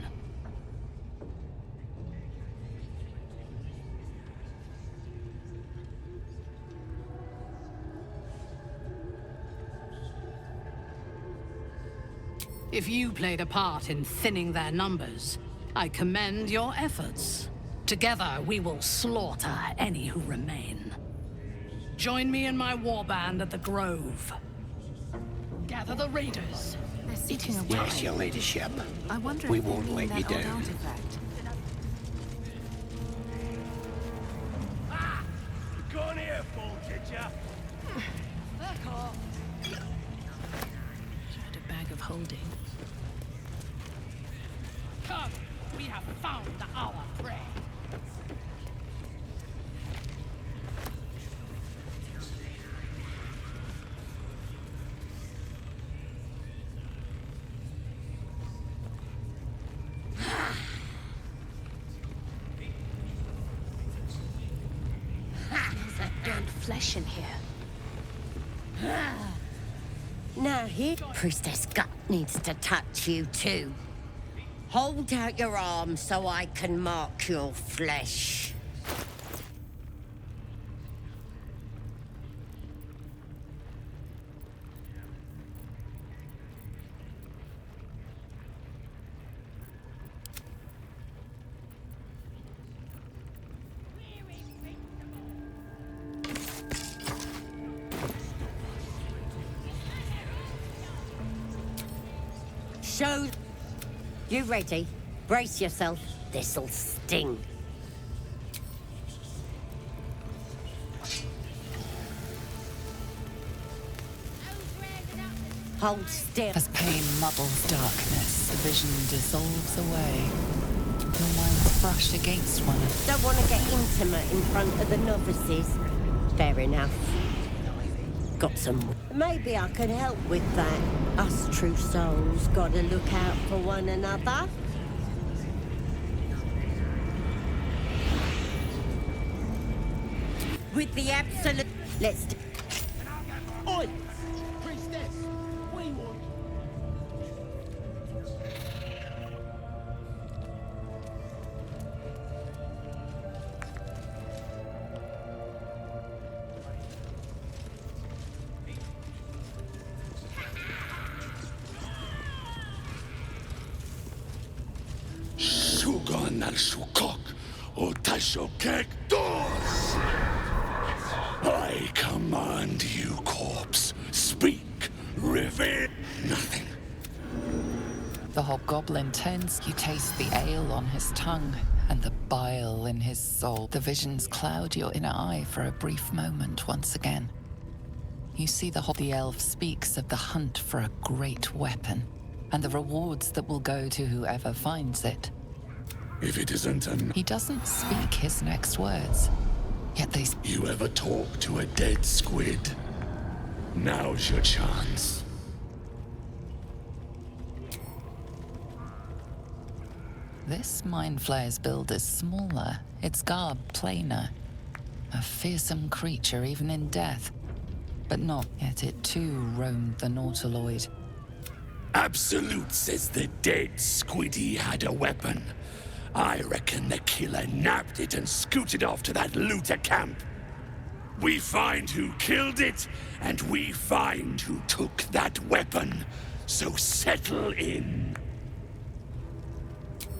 If you played a part in thinning their numbers, I commend your efforts. Together, we will slaughter any who remain. Join me in my warband at the Grove. Gather the raiders. It is time. Yes, your ladyship. I wonder We if they won't mean let that you old down. artifact. Go on here, fool, did ya? Back off. Had a bag of holding. Come, we have found our prey. Smells like burnt flesh in here. Now here, Priestess Gut needs to touch you too. Hold out your arm so I can mark your flesh. Show. You ready? Brace yourself. This'll sting. Hold still. As pain muddles darkness, the vision dissolves away. Your minds brush against one another. Don't want to get intimate in front of the novices. Fair enough. Got some. Maybe I could help with that. Us true souls gotta look out for one another. With the absolute. Let's. Oi! Priestess! We want. Sugan al Sukok, o Taishokek Dos! I command you, corpse. Speak, reveal nothing. The hobgoblin turns. You taste the ale on his tongue and the bile in his soul. The visions cloud your inner eye for a brief moment once again. You see the elf speaks of the hunt for a great weapon and the rewards that will go to whoever finds it. If it isn't an... He doesn't speak his next words, yet they... You ever talk to a dead squid? Now's your chance. This Mind Flayer's build is smaller, its garb plainer. A fearsome creature even in death. But not, yet it too roamed the Nautiloid. Absolute says the dead squiddy had a weapon. I reckon the killer nabbed it and scooted off to that looter camp. We find who killed it, and we find who took that weapon. So settle in.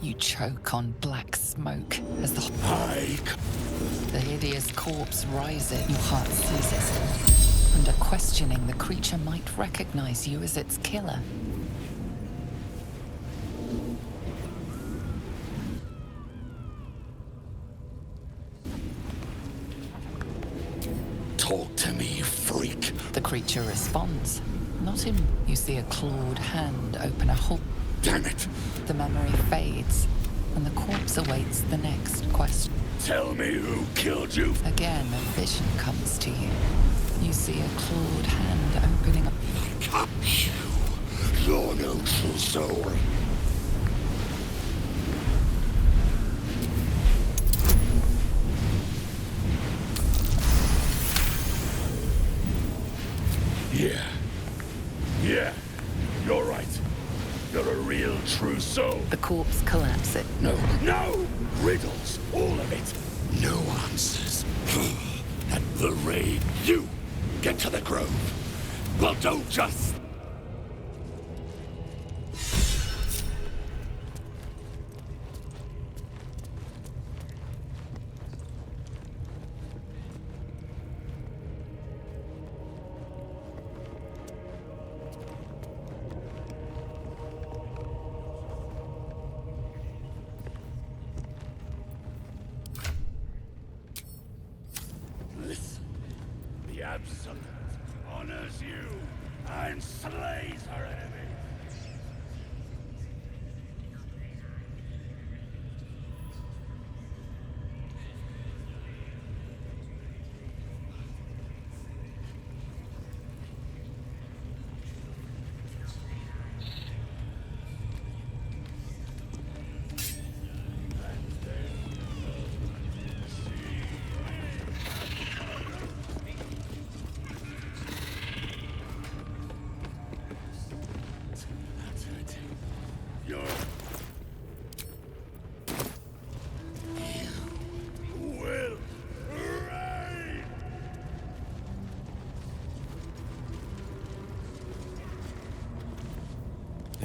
You choke on black smoke as the hideous corpse rises. Your heart seizes. Under questioning, the creature might recognize you as its killer. Talk to me, freak. The creature responds. Not him. You see a clawed hand open a hole. Damn it! The memory fades, and the corpse awaits the next question. Tell me who killed you. Again, a vision comes to you. You see a clawed hand opening up. Come you, your neutral soul. Yeah, you're right. You're a real true soul. The corpse collapses. No, riddles, all of it. No answers. At the raid, you get to the grove. Well, don't just... Absolute honors you and slays her enemies.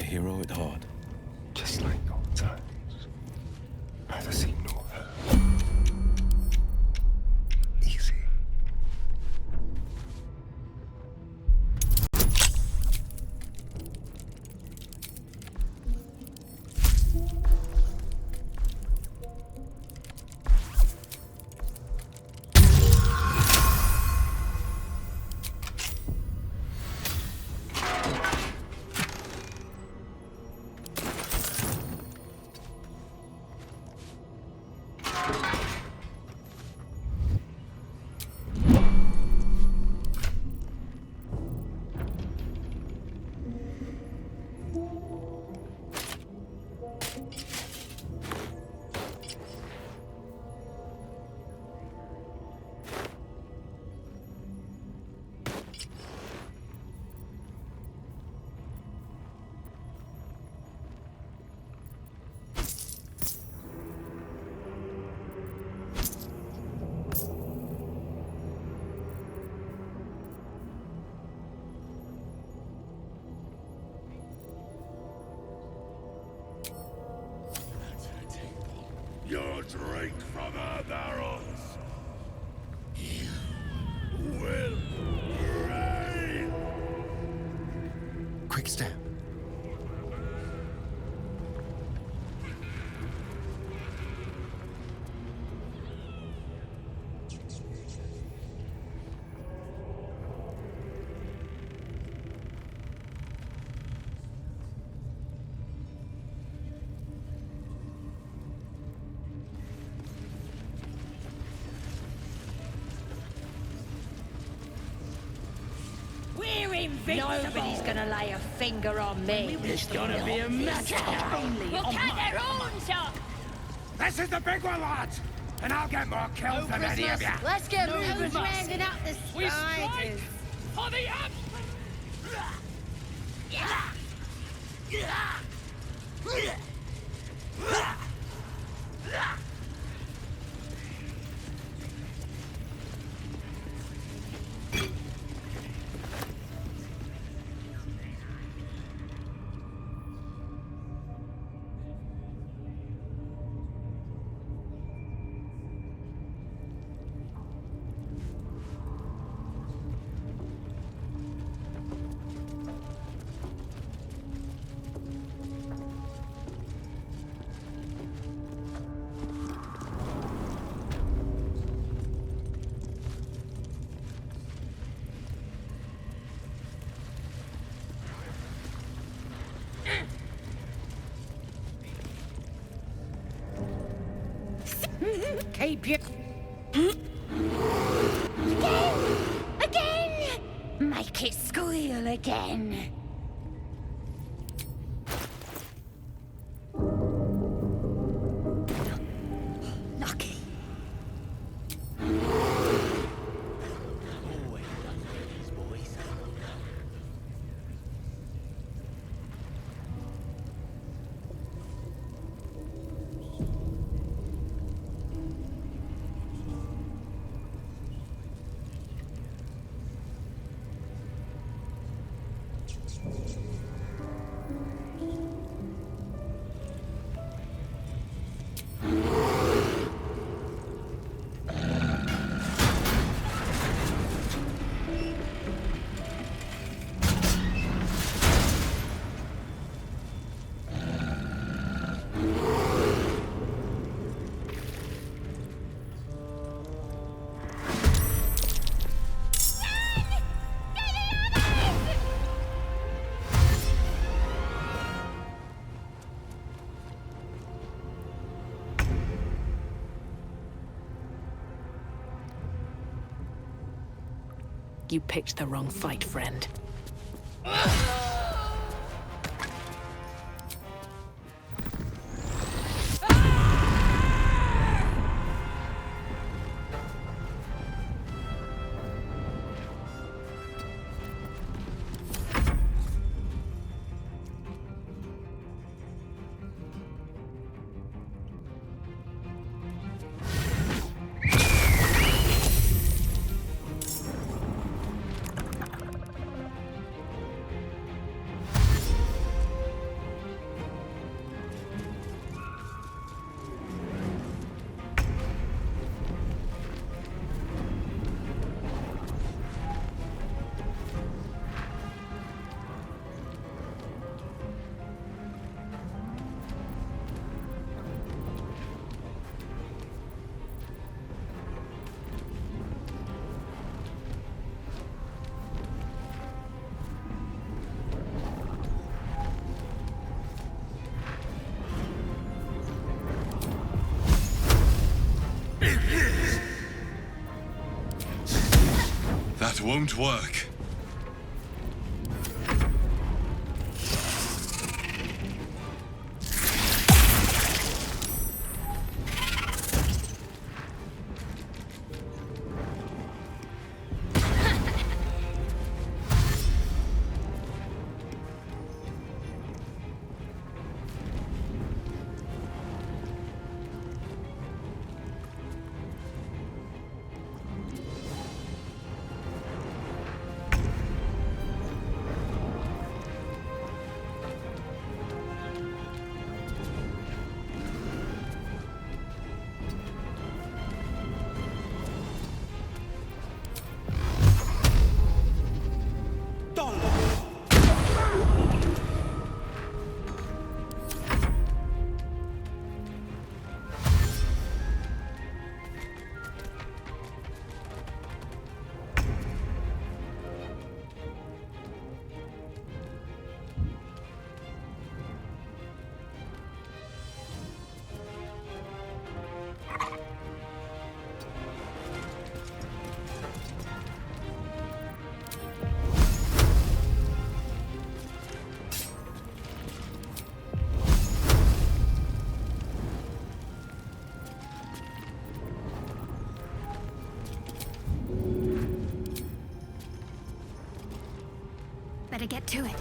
hero at heart. Just like old times. Neither seen nor heard. Easy. Your drink from her barrels. You will reign. Quick step. We're invincible. Nobody's gonna lay a finger on me. There's gonna be a match. We'll cut their horns off. This is the big one, lads! And I'll get more kills than any of you! Let's get moving, rounding up the We spiders. strike for the Keep your... Again! Make it squeal again. Lucky. You picked the wrong fight, friend. That won't work. Better get to it.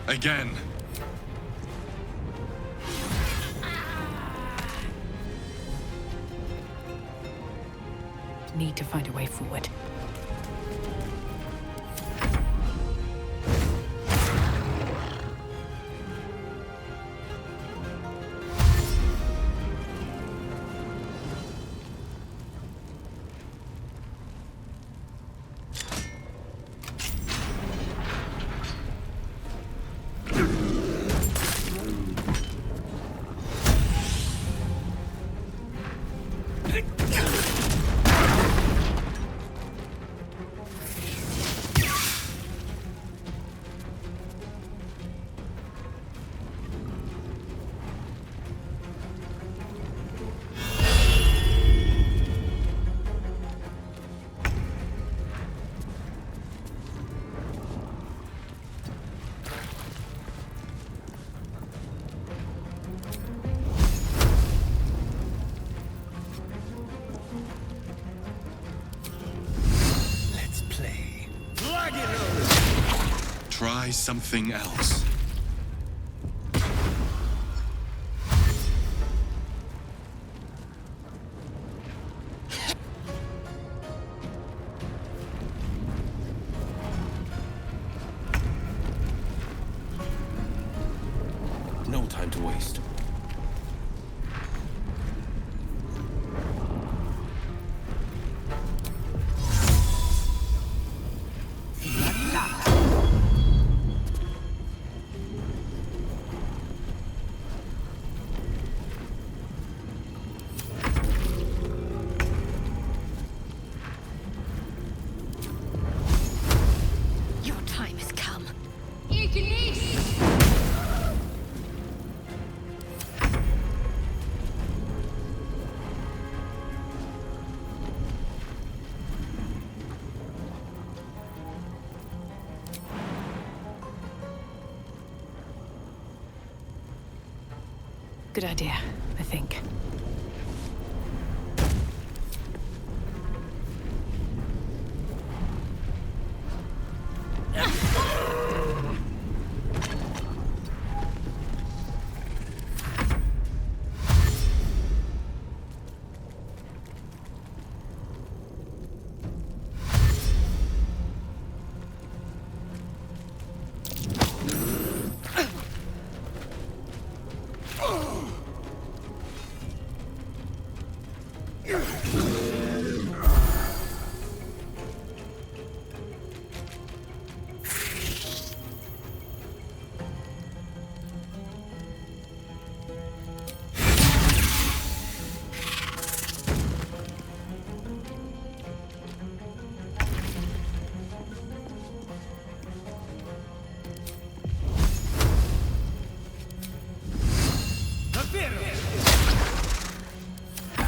Again. Need to find a way forward. Try something else. No time to waste. Your time has come. Good idea, I think.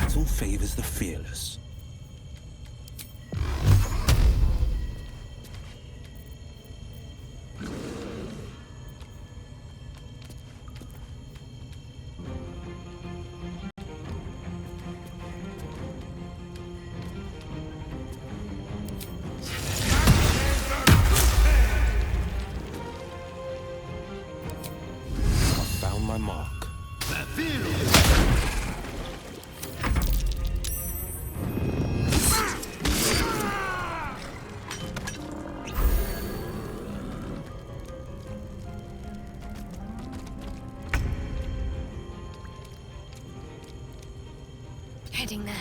Battle favors the fearless. Found my mark. Heading there.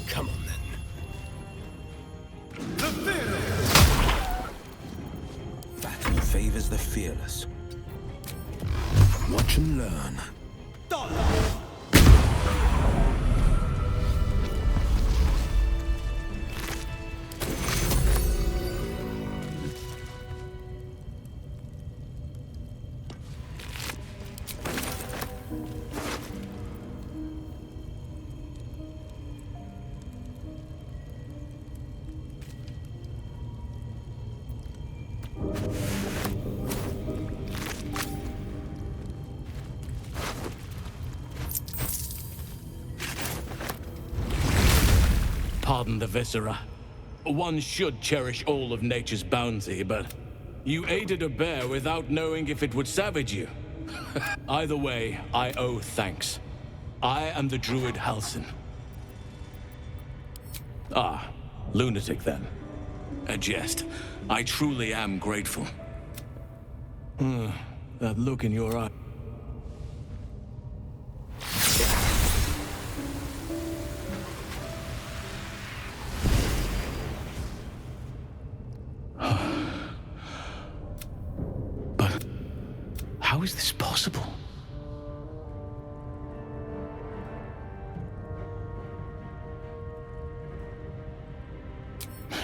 Come on then. Battle favors the fearless. Watch and learn. Pardon the viscera. One should cherish all of nature's bounty, but you aided a bear without knowing if it would savage you. Either way, I owe thanks. I am the druid Halsin. Ah, lunatic then. A jest. I truly am grateful. That look in your eye. But how is this possible?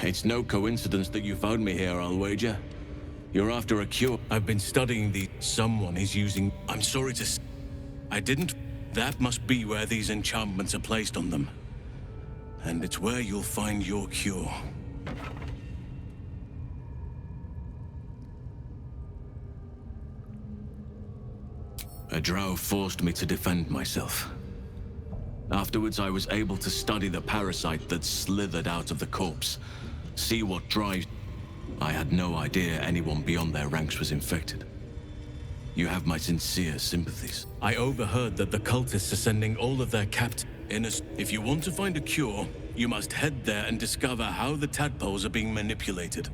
It's no coincidence that you found me here, I'll wager. You're after a cure. I've been studying the... Someone is using... I'm sorry to... I didn't... That must be where these enchantments are placed on them. And it's where you'll find your cure. A drow forced me to defend myself. Afterwards, I was able to study the parasite that slithered out of the corpse. See what drives... I had no idea anyone beyond their ranks was infected. You have my sincere sympathies. I overheard that the cultists are sending all of their captives in us. If you want to find a cure, you must head there and discover how the tadpoles are being manipulated.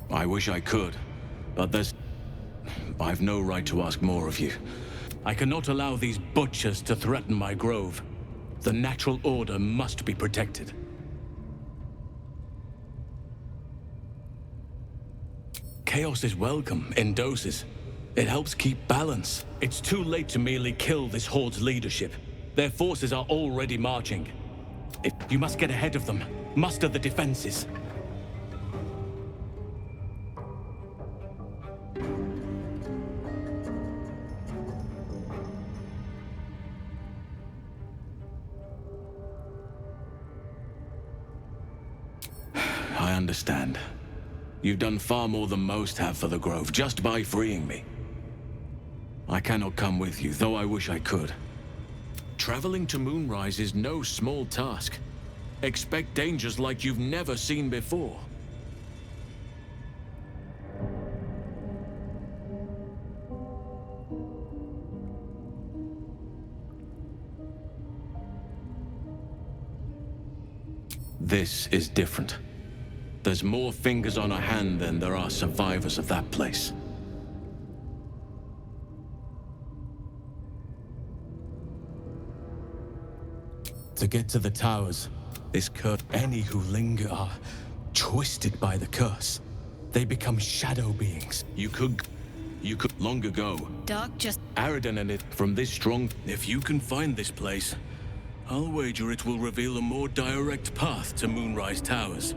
I wish I could, but I've no right to ask more of you. I cannot allow these butchers to threaten my grove. The natural order must be protected. Chaos is welcome in doses. It helps keep balance. It's too late to merely kill this horde's leadership. Their forces are already marching. You must get ahead of them. Muster the defenses. I understand. You've done far more than most have for the Grove, just by freeing me. I cannot come with you, though I wish I could. Traveling to Moonrise is no small task. Expect dangers like you've never seen before. This is different. There's more fingers on a hand than there are survivors of that place. To get to the towers, this curse, any who linger are twisted by the curse. They become shadow beings. You could long ago. Dark just... Aridon and it from this strong... If you can find this place, I'll wager it will reveal a more direct path to Moonrise Towers,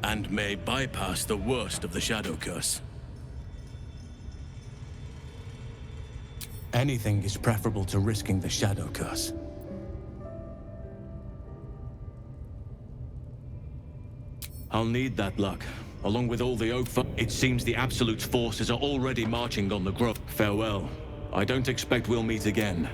and may bypass the worst of the shadow curse. Anything is preferable to risking the shadow curse. I'll need that luck, along with all the oak. It seems the Absolute's forces are already marching on the grove. Farewell. I don't expect we'll meet again.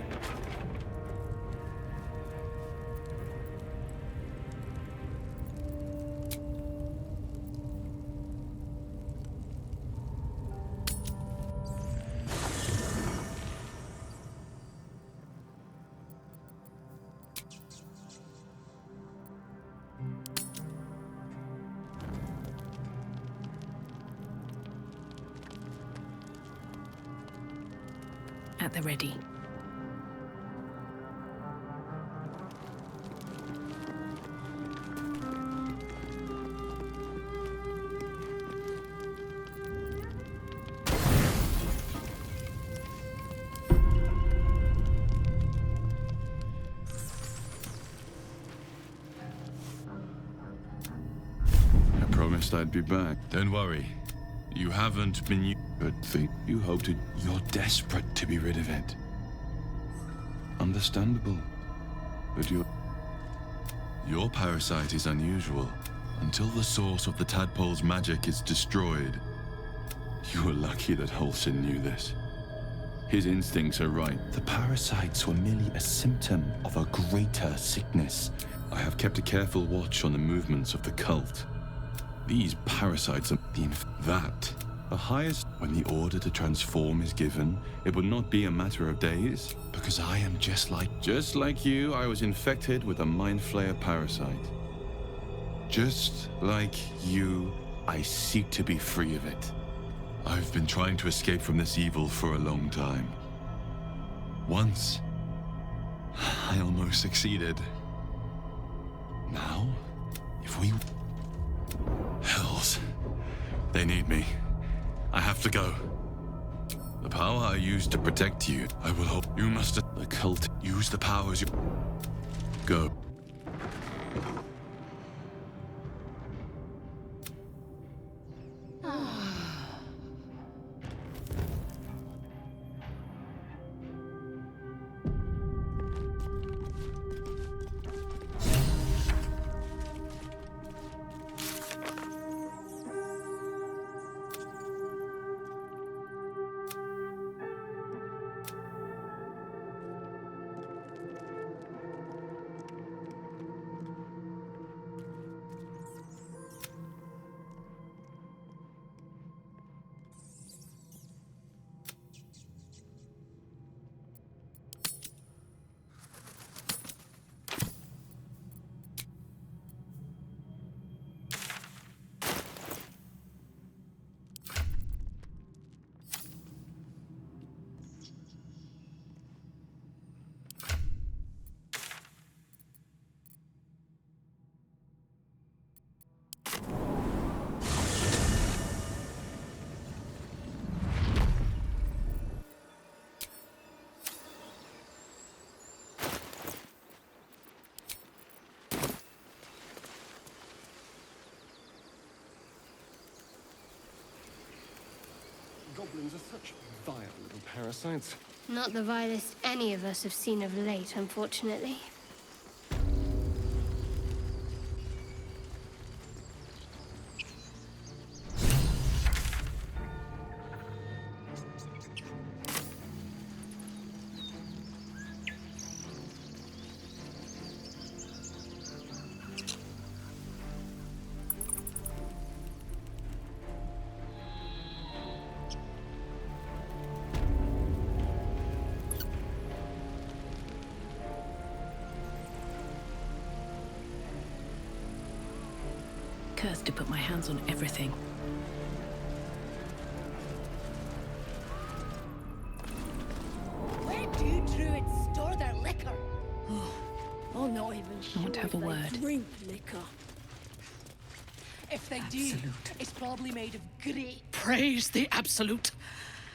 At the ready. I promised I'd be back. Don't worry. You haven't been good thing. You hoped it. You're desperate to be rid of it. Understandable. But your parasite is unusual. Until the source of the tadpole's magic is destroyed. You were lucky that Halsin knew this. His instincts are right. The parasites were merely a symptom of a greater sickness. I have kept a careful watch on the movements of the cult. These parasites are the highest. When the order to transform is given, it would not be a matter of days, because I am just like you, I was infected with a Mind Flayer parasite. Just like you, I seek to be free of it. I've been trying to escape from this evil for a long time. Once, I almost succeeded. Now, if we... Hells. They need me. I have to go. The power I used to protect you, I will hope you must... The cult. Use the powers you... Go. Goblins are such vile little parasites. Not the vilest any of us have seen of late, unfortunately. Cursed to put my hands on everything. Where do druids store their liquor? Oh, I'll not even Not have a word. drink liquor. If they Absolute. do, it's probably made of great. Praise the Absolute.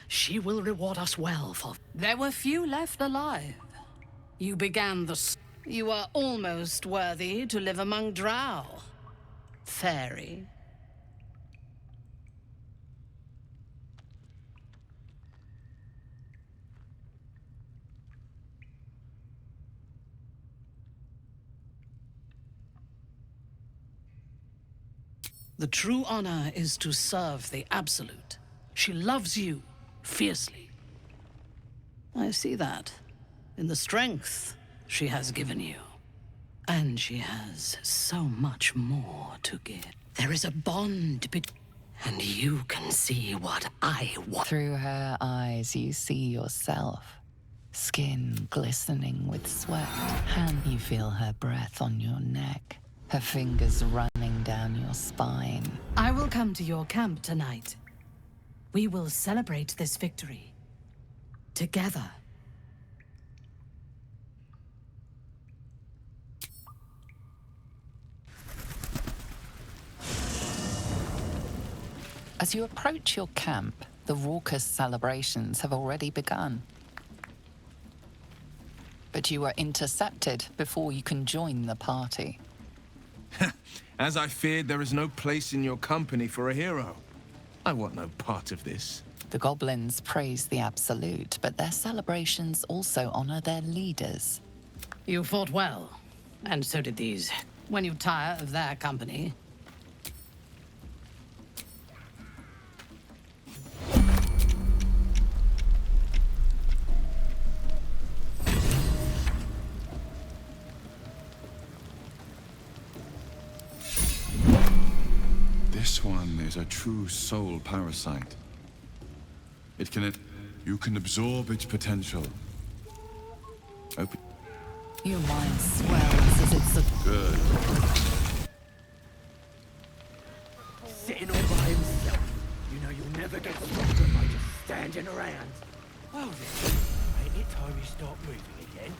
She will reward us well for... There were few left alive. You began the... You are almost worthy to live among drow. Fairy. The true honor is to serve the Absolute. She loves you fiercely. I see that in the strength she has given you. And she has so much more to give. There is a bond and you can see what I want. Through her eyes, you see yourself. Skin glistening with sweat. You feel her breath on your neck. Her fingers running down your spine. I will come to your camp tonight. We will celebrate this victory. Together. As you approach your camp, the raucous celebrations have already begun. But you are intercepted before you can join the party. As I feared, there is no place in your company for a hero. I want no part of this. The goblins praise the Absolute, but their celebrations also honor their leaders. You fought well, and so did these. When you tire of their company, This one is a true soul parasite. You can absorb its potential. Open. Your mind swells as it's Good. Sitting all by himself. You know you'll never get stronger by just standing around. Well then, ain't it time you start moving again?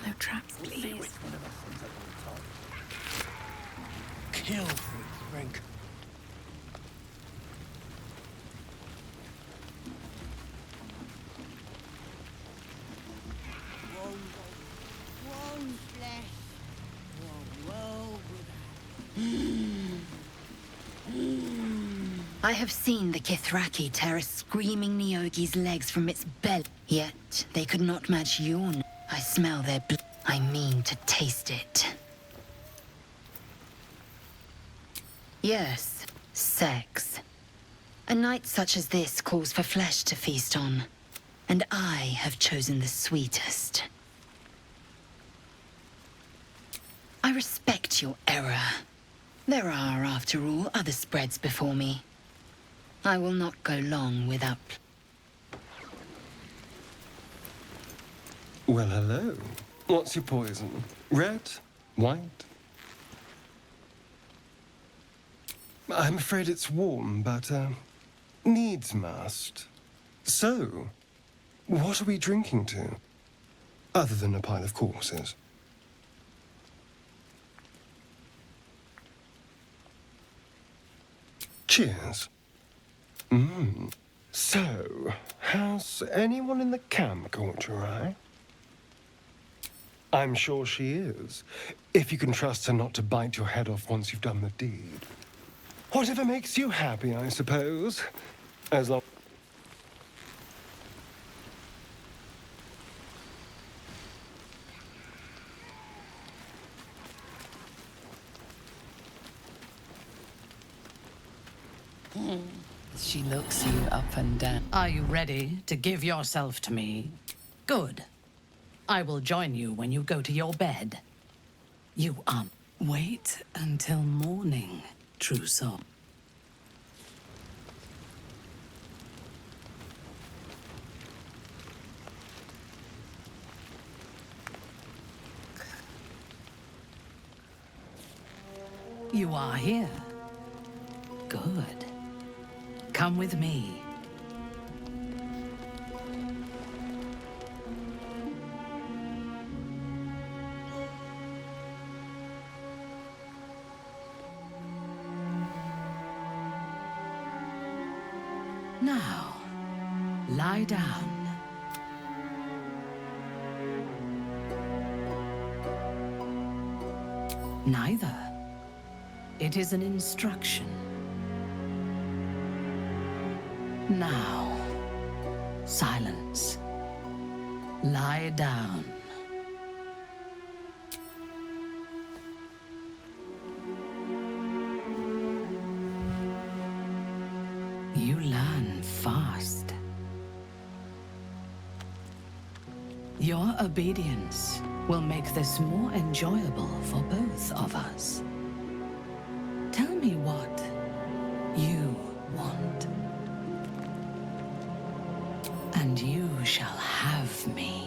No traps, We'll please. see which one of us ends up on top. Kill for a drink. One flesh, one world I have seen the Kithraki tear a screaming Neogi's legs from its belly, yet they could not match your. I smell their blood. I mean to taste it. Yes, sex. A night such as this calls for flesh to feast on, and I have chosen the sweetest. I respect your error. There are, after all, other spreads before me. I will not go long without... Well, hello. What's your poison? Red? White? I'm afraid it's warm, but, needs must. So, what are we drinking to? Other than a pile of corpses. Cheers. So, has anyone in the camp caught your eye? I'm sure she is, if you can trust her not to bite your head off once you've done the deed. Whatever makes you happy, I suppose. As long... She looks you up and down. are you ready to give yourself to me? Good. I will join you when you go to your bed. You wait until morning, true soul. You are here. Good. Come with me. Now, lie down. Neither. It is an instruction. Now, silence. Lie down. You learn fast. Your obedience will make this more enjoyable for both of us. Tell me what you want. And you shall have me.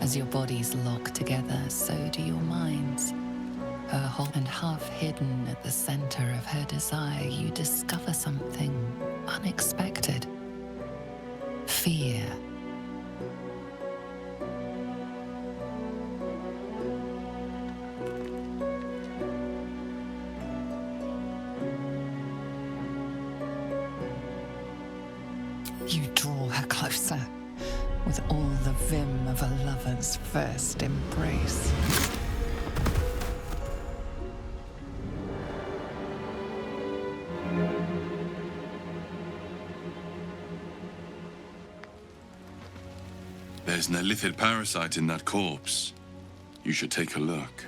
As your bodies lock together, so do your minds. Her whole and half hidden at the center of her desire, you discover something unexpected. Fear. You draw her closer, with all the vim of a lover's first embrace. There's an illithid parasite in that corpse. You should take a look.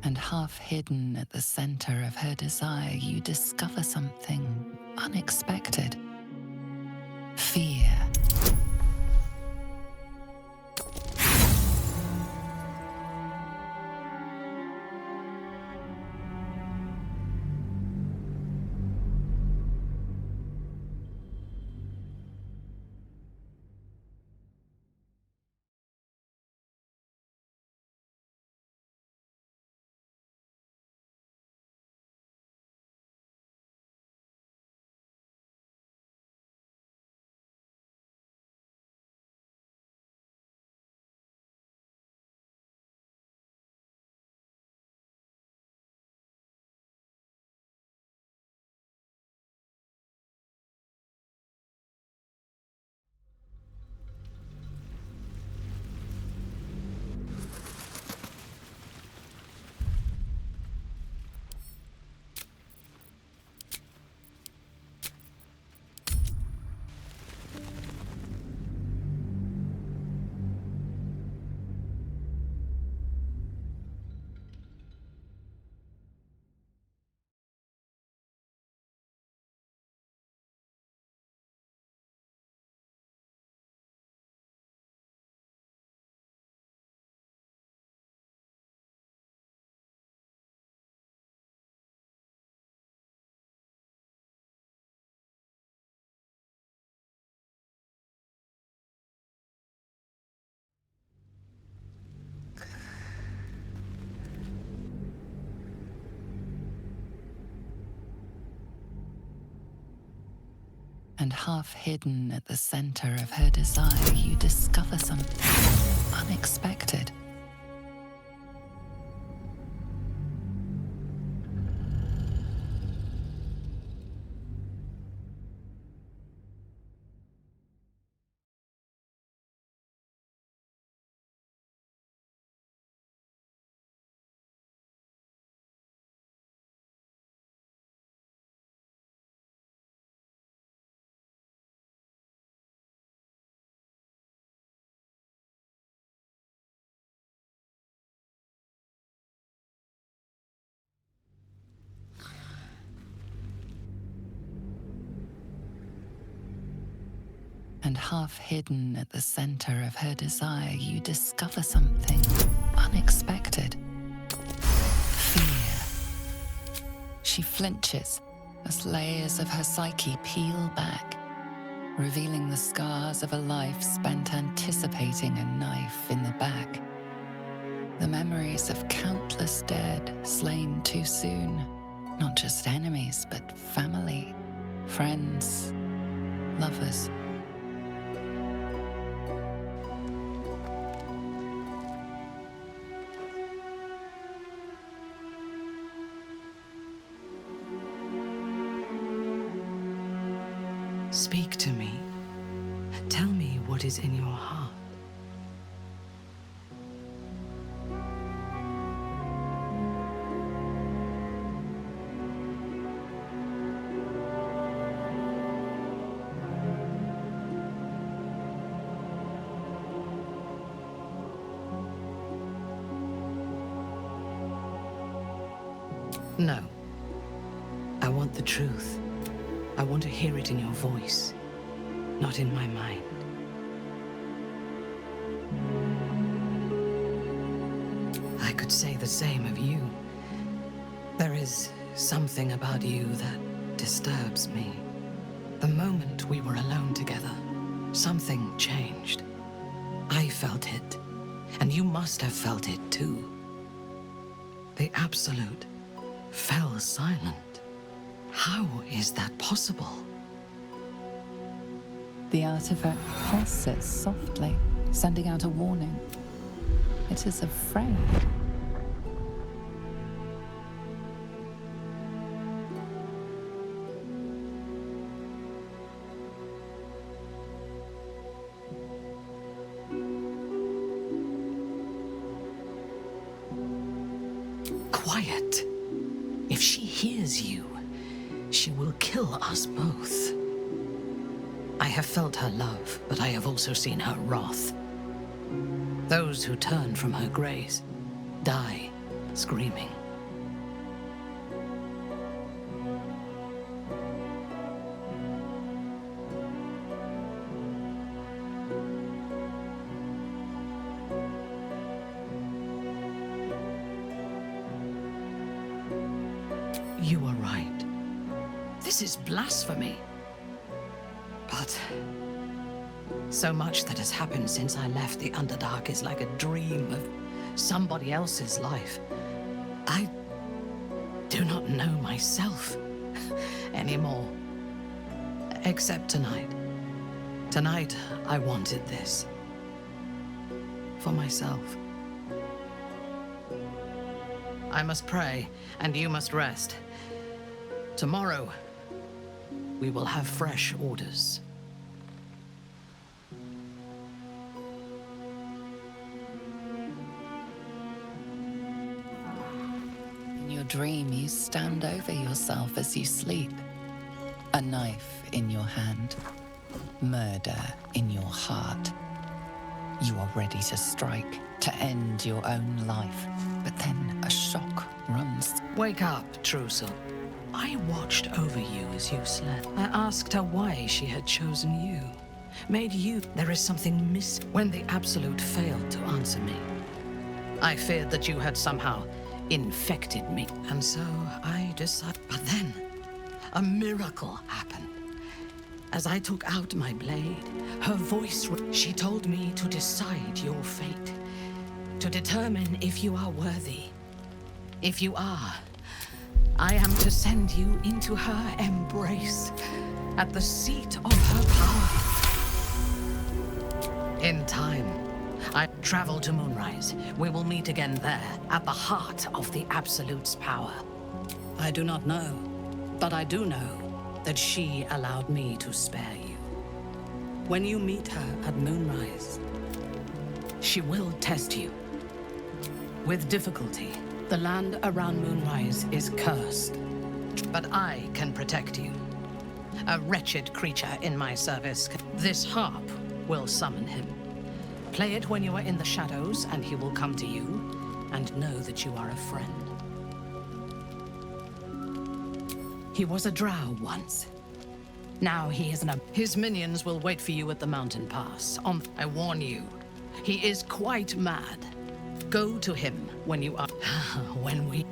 And half hidden at the center of her desire, you discover something unexpected. Fear. And half hidden at the center of her desire, you discover something unexpected. And half hidden at the center of her desire, you discover something unexpected. Fear. She flinches as layers of her psyche peel back, revealing the scars of a life spent anticipating a knife in the back. The memories of countless dead slain too soon. Not just enemies, but family, friends, lovers. Speak to me. Tell me what is in your heart. No. I want the truth. I want to hear it in your voice, not in my mind. I could say the same of you. There is something about you that disturbs me. The moment we were alone together, something changed. I felt it, and you must have felt it too. The Absolute fell silent. How is that possible? The artifact pulses softly, sending out a warning. It is afraid. Quiet. If she hears you, she will kill us both. I have felt her love, but I have also seen her wrath. Those who turn from her grace die screaming. This is blasphemy. But so much that has happened since I left the Underdark is like a dream of somebody else's life. I do not know myself anymore. Except tonight. Tonight, I wanted this. For myself. I must pray, and you must rest. Tomorrow, we will have fresh orders. In your dream, you stand over yourself as you sleep. A knife in your hand. Murder in your heart. You are ready to strike, to end your own life. But then a shock runs. Wake up, Trussell. I watched over you as you slept. I asked her why she had chosen you. Made you. There is something missing. When the Absolute failed to answer me, I feared that you had somehow infected me. And so I decided. But then, a miracle happened. As I took out my blade, her voice, she told me to decide your fate. To determine if you are worthy. If you are, I am to send you into her embrace, at the seat of her power. In time, I travel to Moonrise. We will meet again there, at the heart of the Absolute's power. I do not know, but I do know that she allowed me to spare you. When you meet her at Moonrise, she will test you. With difficulty, the land around Moonrise is cursed. But I can protect you. A wretched creature in my service. This harp will summon him. Play it when you are in the shadows, and he will come to you, and know that you are a friend. He was a drow once. Now he is his minions will wait for you at the mountain pass. I warn you, he is quite mad. Go to him when you are... when we...